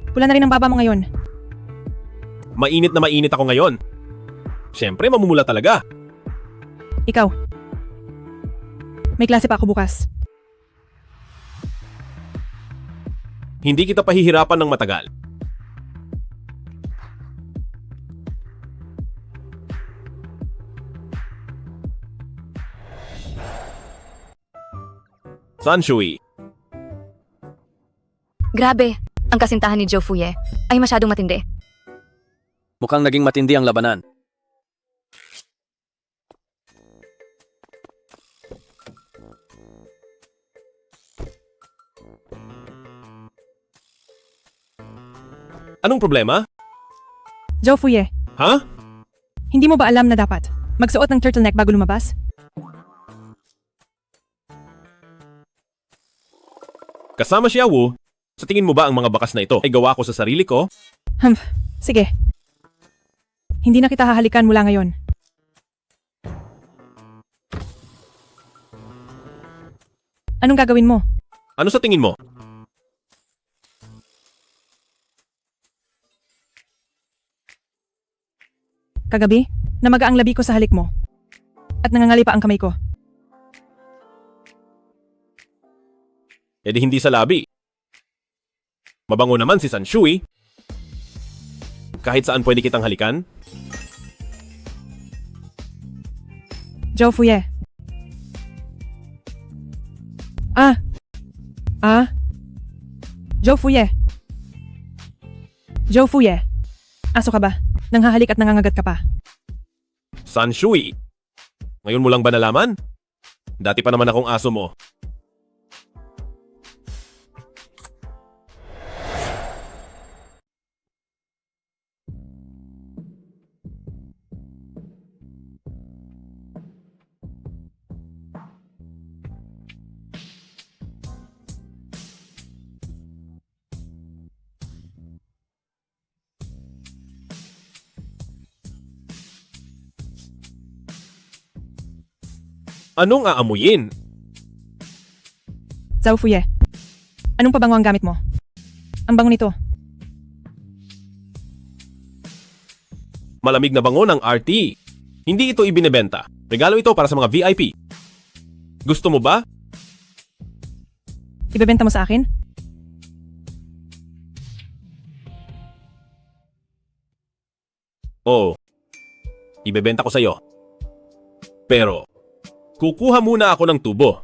Pula na rin ang baba mo ngayon. Mainit na mainit ako ngayon. Siyempre, mamumula talaga. Ikaw. May klase pa ako bukas. Hindi kita pahihirapan ng matagal. Sanshui, Grabe, ang kasintahan ni Jofuye ay masyadong matindi. Mukhang naging matindi ang labanan. anong problema? Jofuye, Ha? hindi mo ba alam na dapat magsuot ng turtleneck bago lumabas? Kasama si Wu, sa tingin mo ba ang mga bakas na ito ay gawa ko sa sarili ko? Sige. Hindi na kita hahalikan mula ngayon. Anong gagawin mo? Ano sa tingin mo? Kagabi, namaga ang labi ko sa halik mo. At nangangali pa ang kamay ko. E di hindi sa labi. Mabango naman si Sanshui. Kahit saan pwede kitang halikan. Jofuye. Jofuye. Jofuye. Aso ka ba? Nanghahalik at nangangagat ka pa. Sanshui, ngayon mo lang ba nalaman? Dati pa naman akong aso mo. Anong aamuyin? Zhao Fuye, anong pabango ang gamit mo? Ang bango nito. Malamig na bango ng RT. Hindi ito ibinebenta. Regalo ito para sa mga VIP. Gusto mo ba? Ibebenta mo sa akin? Oo. Ibebenta ko sa'yo. Pero, kukuha muna ako ng tubo.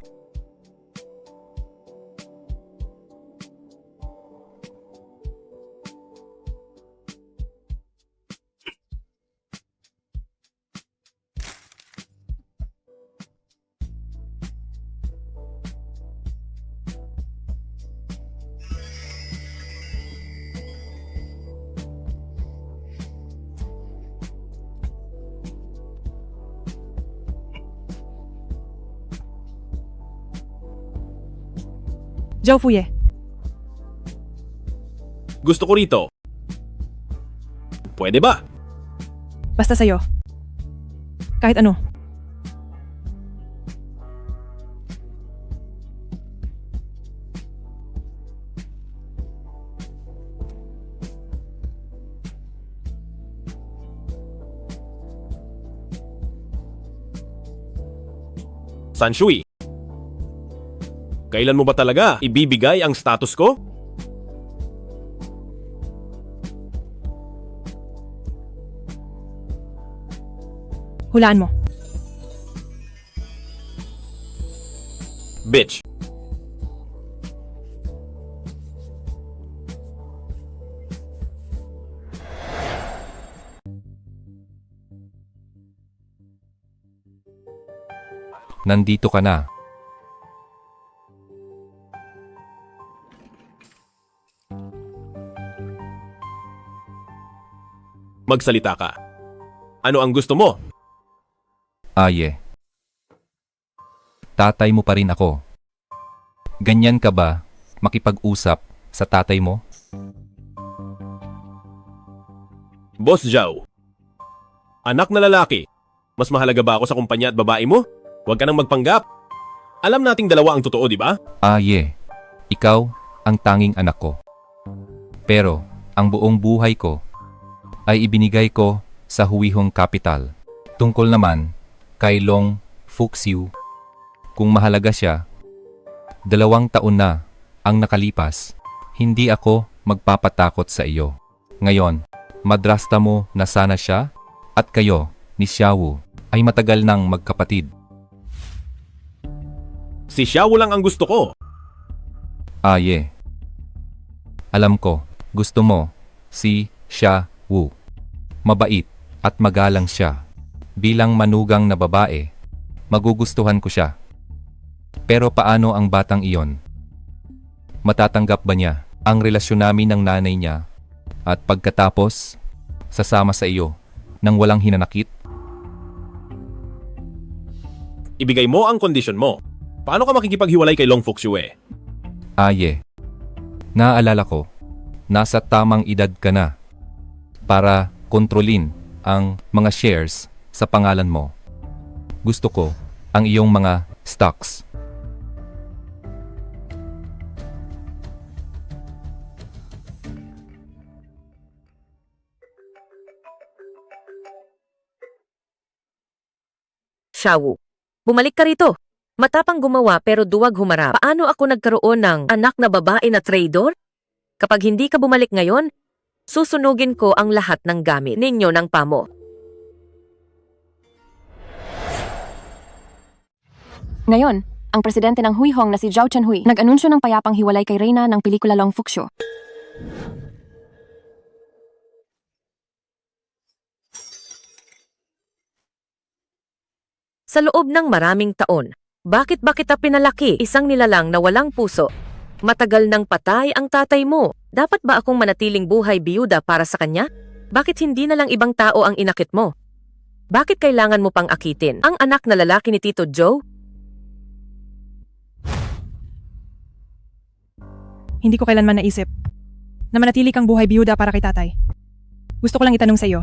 Zhao Fuye, Gusto ko rito. Pwede ba? basta sa'yo. Kahit ano. Sanshui, kailan mo ba talaga ibibigay ang status ko? Hulaan mo. Bitch. Nandito ka na. Magsalita ka. Ano ang gusto mo? Aye. Tatay mo pa rin ako. Ganyan ka ba makipag-usap sa tatay mo? Boss Zhao. Anak na lalaki. Mas mahalaga ba ako sa kumpanya at babae mo? Huwag ka nang magpanggap. Alam nating dalawa ang totoo, di ba? Aye. Ikaw ang tanging anak ko. Pero ang buong buhay ko ay ibinigay ko sa Huihong Capital. Tungkol naman kay Long Fuxiu, kung mahalaga siya, 2 taon na ang nakalipas, hindi ako magpapatakot sa iyo. Ngayon, madrasta mo na sana siya at kayo ni Xiaowu ay matagal nang magkapatid. Si Xiaowu lang ang gusto ko. Aye. Alam ko, gusto mo si Xiaowu. Mabait at magalang siya. Bilang manugang na babae, magugustuhan ko siya. Pero paano ang batang iyon? Matatanggap ba niya ang relasyon namin ng nanay niya at pagkatapos, sasama sa iyo nang walang hinanakit? Ibigay mo ang kondisyon mo. Paano ka makikipaghiwalay kay Long Fuxiu? Aye. Naaalala ko, nasa tamang edad ka na para kontrolin ang mga shares sa pangalan mo. Gusto ko ang iyong mga stocks. Xiaowu, bumalik ka rito. Matapang gumawa pero duwag humarap. Paano ako nagkaroon ng anak na babae na trader? Kapag hindi ka bumalik ngayon, susunugin ko ang lahat ng gamit ninyo ng pamo. Ngayon, ang presidente ng Huihong na si Zhao Chenhui nag-anunsyo ng payapang hiwalay kay Reyna ng pelikula Long Fuxiu. Sa loob ng maraming taon, bakit ba kita pinalaki? Isang nilalang na walang puso. Matagal nang patay ang tatay mo. Dapat ba akong manatiling buhay biyuda para sa kanya? Bakit hindi na lang ibang tao ang inakit mo? Bakit kailangan mo pang akitin ang anak na lalaki ni Tito Joe? Hindi ko kailanman naisip na manatili kang buhay biyuda para kay tatay. Gusto ko lang itanong sa iyo.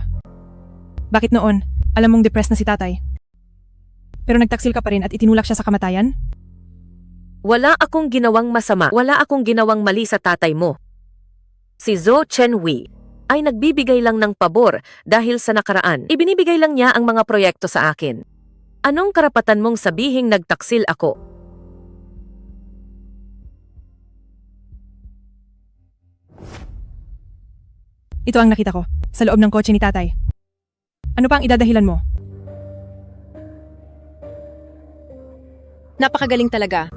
Bakit noon, alam mong depressed na si tatay? Pero nagtaksil ka pa rin at itinulak siya sa kamatayan? Wala akong ginawang masama. Wala akong ginawang mali sa tatay mo. Si Zhou Chenhui ay nagbibigay lang ng pabor dahil sa nakaraan. Ibinibigay lang niya ang mga proyekto sa akin. Anong karapatan mong sabihing nagtaksil ako? Ito ang nakita ko, sa loob ng kotse ni tatay. Ano pa ang idadahilan mo? Napakagaling talaga.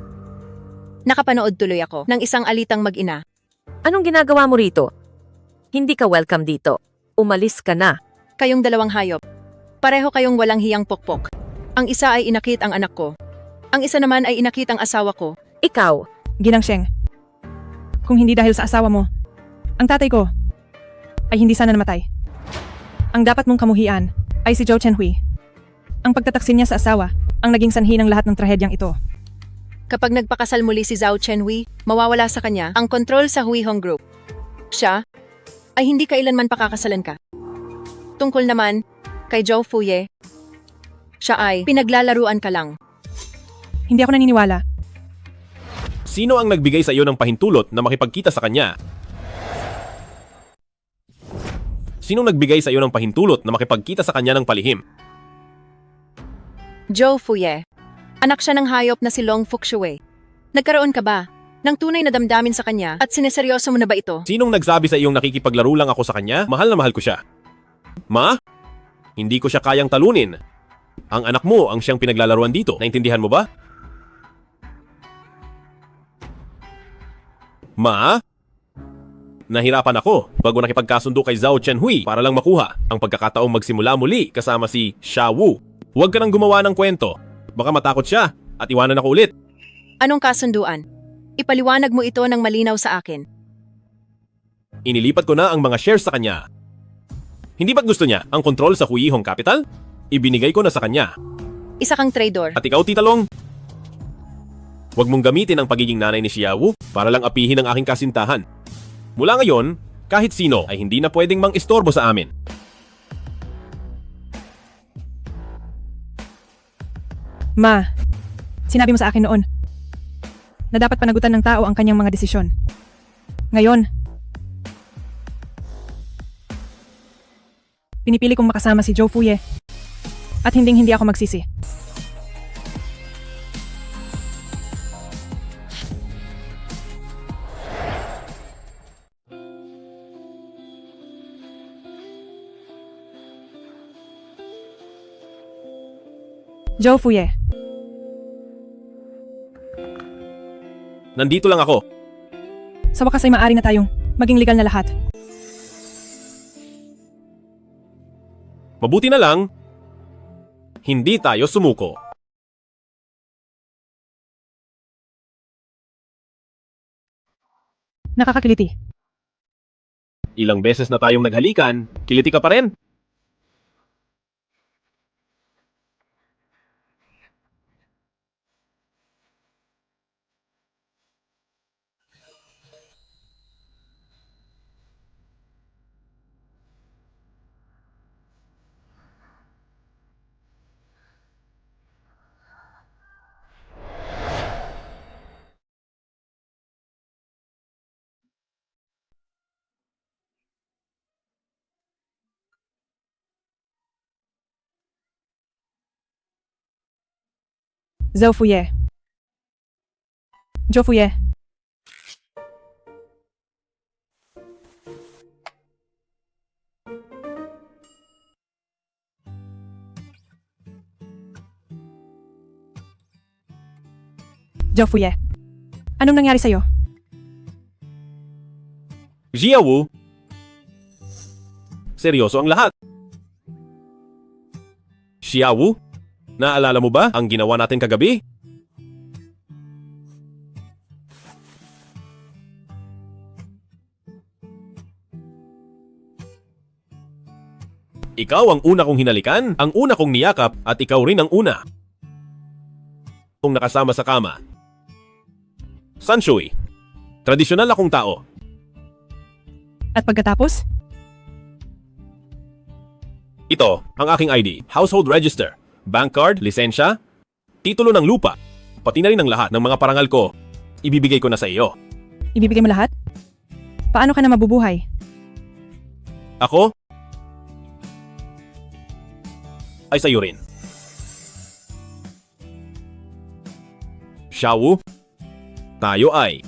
Nakapanood tuloy ako ng isang alitang mag-ina. Anong ginagawa mo rito? Hindi ka welcome dito. Umalis ka na. Kayong dalawang hayop. Pareho kayong walang hiyang pokpok. Ang isa ay inakit ang anak ko. Ang isa naman ay inakit ang asawa ko. Ikaw. Ginang Sheng. Kung hindi dahil sa asawa mo, ang tatay ko ay hindi sana namatay. Ang dapat mong kamuhian ay si Zhou Chenhui. Ang pagtataksil niya sa asawa ang naging sanhi ng lahat ng trahedyang ito. Kapag nagpakasal muli si Zhou Chenhui, mawawala sa kanya ang kontrol sa Huihong Group. Siya ay hindi kailanman pakakasalan ka. Tungkol naman kay Zhou Fuye, siya ay pinaglalaruan ka lang. Hindi ako naniniwala. Sino ang nagbigay sa iyo ng pahintulot na makipagkita sa kanya? Sinong nagbigay sa iyo ng pahintulot na makipagkita sa kanya ng palihim? Zhou Fuye. Anak siya ng hayop na si Long Fukshui. Nagkaroon ka ba ng tunay na damdamin sa kanya at sineseryoso mo na ba ito? Sinong nagsabi sa iyong nakikipaglaro lang ako sa kanya? Mahal na mahal ko siya. Ma? Hindi ko siya kayang talunin. Ang anak mo ang siyang pinaglalaruan dito. Naintindihan mo ba? Ma? Nahirapan ako bago nakipagkasundo kay Zhou Chenhui para lang makuha ang pagkakataong magsimula muli kasama si Xia Wu. Huwag ka nang gumawa ng kwento. Baka matakot siya at iwanan ako ulit. Anong kasunduan? Ipaliwanag mo ito ng malinaw sa akin. Inilipat ko na ang mga shares sa kanya. Hindi ba't gusto niya ang kontrol sa Huihong Capital? Ibinigay ko na sa kanya. Isa kang traidor. At ikaw, Tita Long? Huwag mong gamitin ang pagiging nanay ni Xia Wu para lang apihin ang aking kasintahan. Mula ngayon, kahit sino ay hindi na pwedeng mang-istorbo sa amin. Ma, sinabi mo sa akin noon na dapat panagutan ng tao ang kanyang mga desisyon. Ngayon, pinipili kong makasama si Zhou Fuye at hindi ako magsisi. Zhou Fuye. Nandito lang ako. Sa wakas ay maaari na tayong maging legal na lahat. Mabuti na lang, hindi tayo sumuko. Nakakakiliti. Ilang beses na tayong naghalikan, kiliti ka pa rin. Zhou Fuye. Zhou Fuye. Zhou Fuye. Anong nangyari sa'yo? Xia Wu, seryoso ang lahat. Xia Wu, naalala mo ba ang ginawa natin kagabi? Ikaw ang una kong hinalikan, ang una kong niyakap, at ikaw rin ang una kong nakasama sa kama. Sanshui, tradisyonal akong tao. At pagkatapos? Ito ang aking ID, household register, bank card, lisensya, titulo ng lupa, pati na rin ang lahat ng mga parangal ko, ibibigay ko na sa iyo. Ibibigay mo lahat? Paano ka na mabubuhay? Ako? Ay sa'yo rin. Xiaowu, tayo ay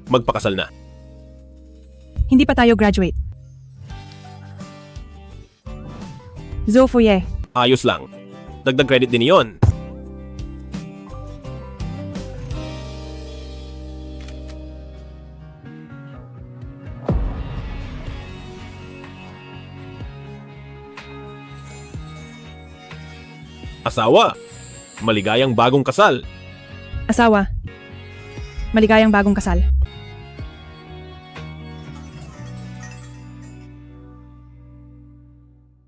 magpakasal na. Hindi pa tayo graduate. Zhou Fuye, Ayos lang. Dagdag credit din iyon. Asawa, maligayang bagong kasal. asawa, maligayang bagong kasal.